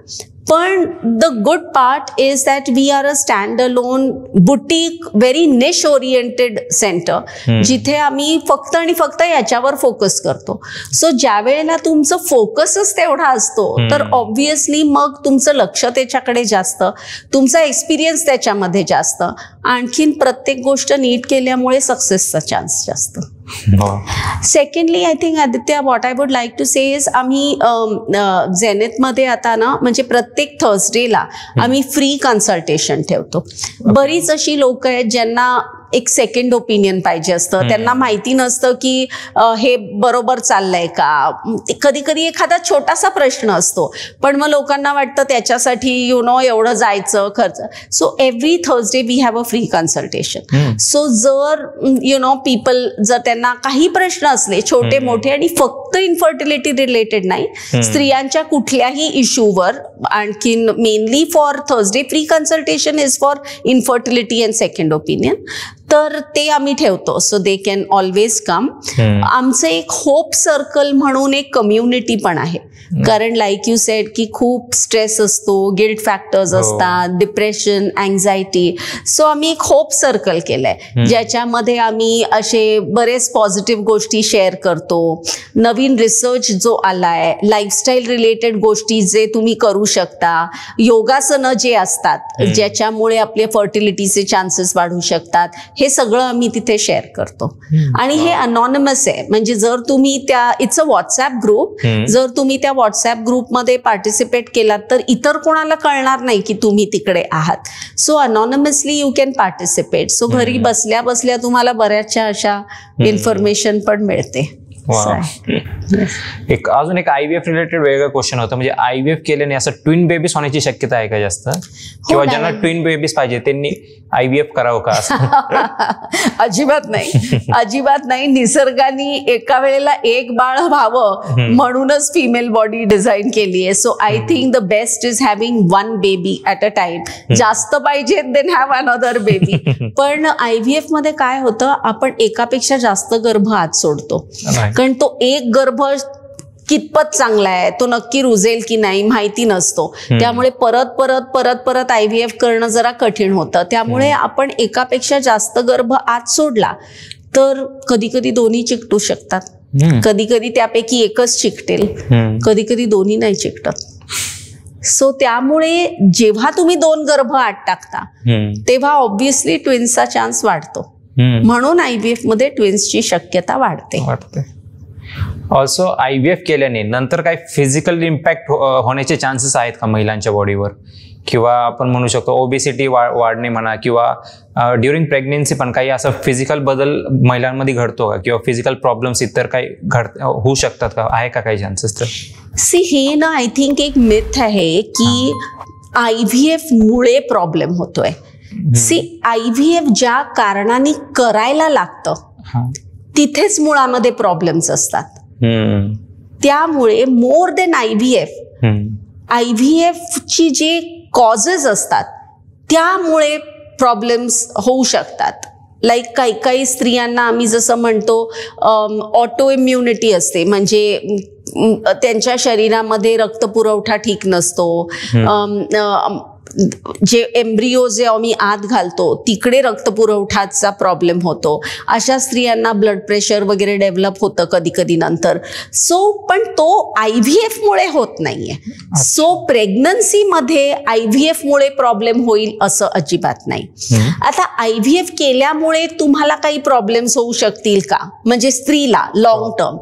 पण the good part is that we are a stand alone boutique very niche oriented centre, जिथे आम्ही फक्त आणि फक्त याच्यावर फोकस करतो. सो ज्या वेळेला तुमचं फोकसच तेवढा असतो तर ऑब्व्हियसली मग तुमचं लक्ष त्याच्याकडे जास्त, तुमचा एक्सपिरियन्स त्याच्यामध्ये जास्त, आणखीन प्रत्येक गोष्ट नीट केल्यामुळे सक्सेसचा चान्स जास्त. Secondly I think Aditya, what I would like to say is, आम्ही झेनिथमध्ये आता ना म्हणजे प्रत्येक थर्सडेला आम्ही फ्री कन्सल्टेशन ठेवतो. बरीच अशी लोक आहेत ज्यांना एक सेकंड ओपिनियन पाहिजे असतं, त्यांना माहिती नसतं की हे बरोबर चाललंय का. कधी कधी एखादा छोटासा प्रश्न असतो पण मग लोकांना वाटतं त्याच्यासाठी एवढं जायचं खर्च. So every Thursday we have a free consultation. So जर पीपल जर त्यांना काही प्रश्न असले छोटे मोठे आणि फक्त इन्फर्टिलिटी रिलेटेड नाही, स्त्रियांच्या कुठल्याही इश्यूवर, आणखीन mainly for Thursday free consultation is for infertility and second opinion, तर ते आम्ही ठेवतो. So they can always come. आमचं एक होप सर्कल म्हणून एक कम्युनिटी पण आहे, कारण लाईक यू सेड की खूप स्ट्रेस असतो, गिल्ट फॅक्टर्स असतात, डिप्रेशन, अँझायटी. सो आम्ही एक होप सर्कल केलंय ज्याच्यामध्ये आम्ही असे बरेच पॉझिटिव्ह गोष्टी शेअर करतो. नवीन रिसर्च जो आलाय, लाईफस्टाईल रिलेटेड गोष्टी जे तुम्ही करू शकता, योगासनं जे असतात ज्याच्यामुळे आपले फर्टिलिटीचे चान्सेस वाढू शकतात, हे सगळं आम्ही तिथे शेअर करतो. आणि हे अनॉनिमस आहे, म्हणजे जर तुम्ही त्या, इट्स अ व्हॉट्सॲप ग्रुप, जर तुम्ही त्या व्हॉट्सॲप ग्रुपमध्ये पार्टिसिपेट केलात तर इतर कोणाला कळणार नाही की तुम्ही तिकडे आहात. So anonymously you can participate. So घरी बसल्या बसल्या तुम्हाला बऱ्याचशा अशा इन्फॉर्मेशन पण मिळते. एक अजून एक IVF रिलेटेड वेगळा क्वेश्चन होता, म्हणजे IVF केल्याने असं ट्विन बेबीज होण्याची शक्यता आहे का जास्त, किंवा ज्यांना ट्विन बेबीज पाहिजे त्यांनी IVF करावं का? अजिबात नाही, अजिबात नाही. निसर्गाने एका वेळेला एक बाळ व्हावं म्हणूनच फिमेल बॉडी डिझाईन केली आहे. So I think the best is having one baby at a time. जास्त पाहिजे देन हॅव अनदर बेबी. पण IVF मध्ये काय होतं, आपण एकापेक्षा जास्त गर्भ आत सोडतो, कारण तो एक गर्भ कितपत चांगला आहे, तो नक्की रुजेल की नाही माहिती नसतो. त्यामुळे परत परत परत परत IVF करणं जरा कठीण होतं. त्यामुळे आपण एकापेक्षा जास्त गर्भ आत सोडला तर कधी कधी दोन्ही चिकटू शकतात, कधी कधी त्यापैकी एकच चिकटेल, कधी कधी दोन्ही नाही चिकटत. सो त्यामुळे जेव्हा तुम्ही 2 गर्भ आत टाकता तेव्हा ऑब्व्हियसली ट्विन्सचा चान्स वाढतो. म्हणून IVF मध्ये ट्विन्सची शक्यता वाढते. ऑल्सो IVF केल्याने नंतर काही फिजिकल इम्पॅक्ट होण्याचे चान्सेस आहेत का महिलांच्या बॉडीवर, किंवा आपण म्हणू शकतो ओबेसिटी वाढणे म्हणा, किंवा ड्युरिंग प्रेग्नेन्सी पण काही असं फिजिकल बदल महिलांमध्ये घडतो का, किंवा फिजिकल प्रॉब्लेम्स इतर काही होऊ शकतात का, आहे का काही चान्सेस? तर सी हे ना आय थिंक एक मिथ आहे की IVF मुळे प्रॉब्लेम होतोय. सी IVF ज्या कारणाने करायला लागतं तिथेच मुळामध्ये प्रॉब्लेम्स असतात. त्यामुळे मोर देन IVF ची जे कॉजेस असतात त्यामुळे प्रॉब्लेम्स होऊ शकतात. लाईक काही स्त्रियांना आम्ही जसं म्हणतो ऑटो इम्युनिटी असते, म्हणजे त्यांच्या शरीरामध्ये रक्तपुरवठा ठीक नसतो, जे एम्ब्रिओ जे आम्ही आत घालतो तिकडे रक्तपुरवठाचा प्रॉब्लेम होतो. अशा स्त्रियांना ब्लड प्रेशर वगैरे डेव्हलप होतं कधी कधी नंतर. सो पण तो IVF मुळे होत नाहीये. सो प्रेग्नन्सीमध्ये IVF मुळे प्रॉब्लेम होईल असं अजिबात नाही. आता IVF केल्यामुळे तुम्हाला काही प्रॉब्लेम्स होऊ शकतील का, म्हणजे स्त्रीला लॉंग टर्म.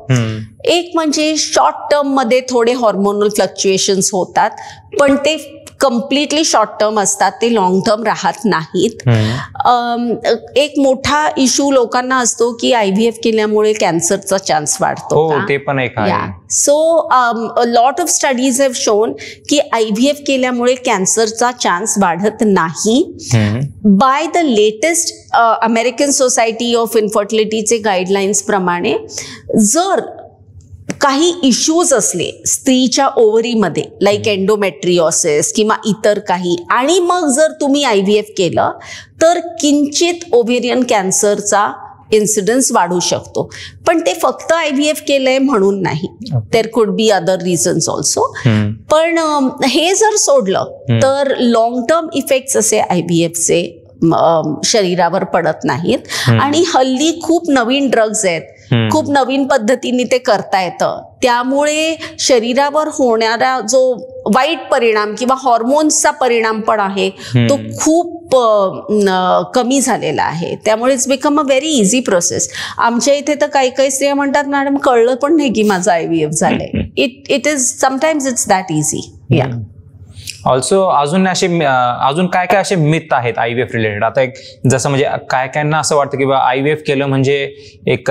एक म्हणजे शॉर्ट टर्म मध्ये थोडे हॉर्मोनल फ्लक्च्युएशन्स होतात, पण ते कम्प्लिटली शॉर्ट टर्म असतात, ते लॉंग टर्म राहत नाहीत. एक मोठा इश्यू लोकांना असतो की IVF केल्यामुळे कॅन्सरचा चान्स वाढतो का? ते पण एक आहे. So lot of studies have shown की IVF केल्यामुळे कॅन्सरचा चान्स वाढत नाही. By the latest American society of इन्फर्टिलिटीचे गाईडलाईन्स प्रमाणे जर काही इश्यूज असले स्त्रीच्या ओव्हरीमध्ये, लाईक एंडोमेट्रिओसिस किंवा इतर काही, आणि मग जर तुम्ही IVF केलं तर किंचित ओव्हेरियन कॅन्सरचा इन्सिडन्स वाढू शकतो. पण ते फक्त IVF केलंय म्हणून नाही, there could be other reasons also. पण हे जर सोडलं तर लॉंग टर्म इफेक्ट्स असे IVFचे शरीरावर पडत नाहीत. आणि हल्ली खूप नवीन ड्रग्ज आहेत, खूप नवीन पद्धतीने ते करता येतं, त्यामुळे शरीरावर होणारा जो वाईट परिणाम किंवा हॉर्मोन्सचा परिणाम पण आहे तो खूप कमी झालेला आहे. त्यामुळे it's become a very easy process. आमच्या इथे तर काही काही स्त्रिया म्हणतात, मॅडम कळलं पण नाही की माझं IVF झालंय. It is sometimes it's that easy. या ऑल्सो अजून काय काय असे मिथ आहेत IVF रिलेटेड? आता एक जसं म्हणजे काय कायना असं वाटतं की IVF केलं म्हणजे एक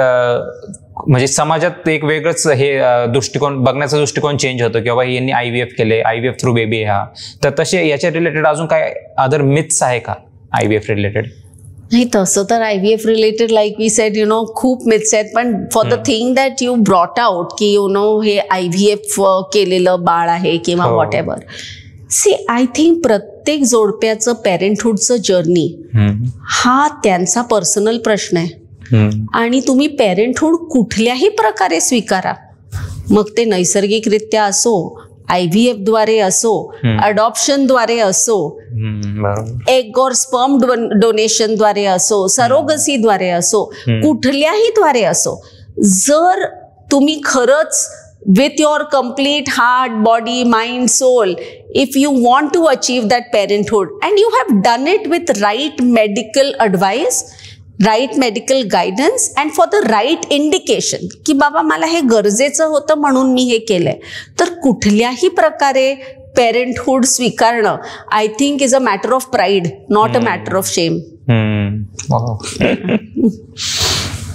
म्हणजे समाजात एक वेगळंच हे दृष्टिकोन, बघण्याचा दृष्टिकोन चेंज होतो की बाबा यांनी IVF केले, IVF थ्रू बेबी हा. तर तसे याच्या रिलेटेड अजून काय अदर मिथ्स आहे का IVF रिलेटेड? नाही, तसं तर IVF related like we said खूप मिथ्स आहेत. पण for the thing that you brought out की हे IVF केलेलं बाळ आहे किंवा whatever, see I think प्रत्येक जोडप्याचं पेरेंटहुडचं जर्नी हा त्यांचा पर्सनल प्रश्न आहे. आणि तुम्ही पेरेंटहुड कुठल्याही प्रकारे स्वीकारा, मग ते नैसर्गिकरित्या असो, IVF द्वारे असो, अडॉप्शन द्वारे असो, एग और स्पर्म डोनेशन द्वारे असो, सरोगसी द्वारे असो, कुठल्याही द्वारे असो, जर तुम्ही खरंच with your complete heart, body, mind, soul, if you want to achieve that parenthood and you have done it with right medical advice, right medical guidance and for the right indication की बाबा मला हे गरजेचं होतं म्हणून मी हे केलंय, तर कुठल्याही प्रकारे पेरेंटहुड स्वीकारणं I think is a matter of pride, not a matter of shame.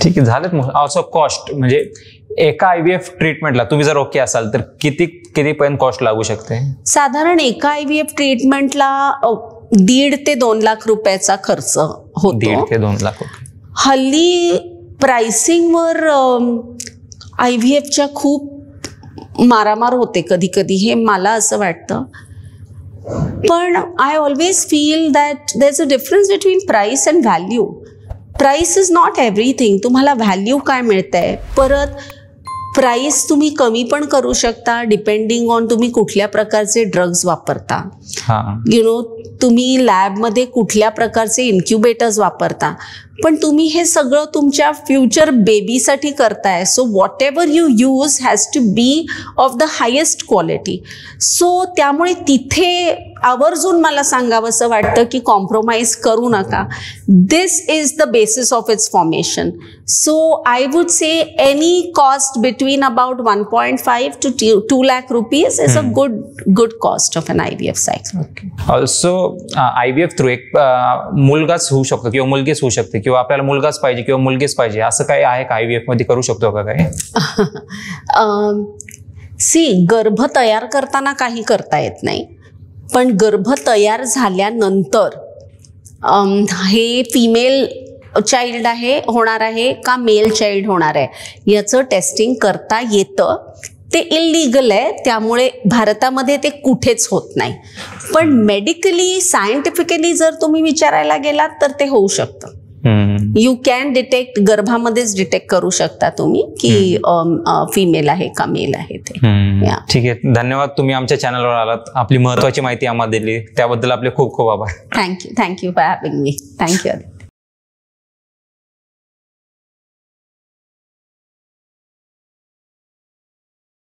ठीक आहे, झालेत. ऑल्सो कॉस्ट, म्हणजे एका IVF ट्रीटमेंटला तुम्ही जर ओके असाल तर कितीपर्यंत कॉस्ट लागू शकते? साधारण एका IVF ट्रीटमेंटला 1.5 ते 2 लाख रुपयाचा खर्च होतो. 1.5 ते 2 लाख. हल्ली प्राइसिंगवर IVFच्या खूप मारामार होते कधी कधी, हे मला असं वाटतं. पण I always feel that there is a difference between price and value. Price is not everything. तुम्हाला व्हॅल्यू काय मिळतंय, परत प्राइस तुम्ही कमी पण करू शकता डिपेंडिंग ऑन तुम्ही कुठल्या प्रकारचे ड्रग्ज वापरता, तुम्ही लॅबमध्ये कुठल्या प्रकारचे इन्क्युबेटर्स वापरता. पण तुम्ही हे सगळं तुमच्या फ्युचर बेबीसाठी करताय. So whatever you use has to be of the highest quality. So त्यामुळे तिथे आवर्जून मला सांगावंसं वाटतं की कॉम्प्रोमाइज करू नका. This is the basis of its formation. So I would say any cost between about 1.5 to 2 lakh rupees is a good cost of an IVF cycle. Also IVF through एक मुलगाच होऊ शकतो किंवा मुलगीच होऊ शकते, किंवा आपल्याला मुलगाच पाहिजे किंवा मुलगीच पाहिजे, असं काही आहे का IVF मध्ये? करू शकतो का काय? गर्भ तयार करताना काही करता येत नाही, पण गर्भ तयार झाल्यानंतर हे फिमेल चाइल्ड होणार आहे का मेल चाइल्ड होणार आहे याचं टेस्टिंग करता येतं. ते इल्लीगल आहे, त्यामुळे भारतामध्ये ते कुठेच होत नाही. पण मेडिकली सायंटिफिकली जर तुम्ही विचारायला गेलात तर ते होऊ शकतं. यू कॅन डिटेक्ट, गर्भामध्येच डिटेक्ट करू शकता तुम्ही की फिमेल आहे का मेल आहे ते. ठीक आहे, धन्यवाद. तुम्ही आमच्या चॅनलवर आलात, आपली महत्वाची माहिती आम्हाला दिली, त्याबद्दल आपले खूप खूप आभार. Thank you for having me. Thank you.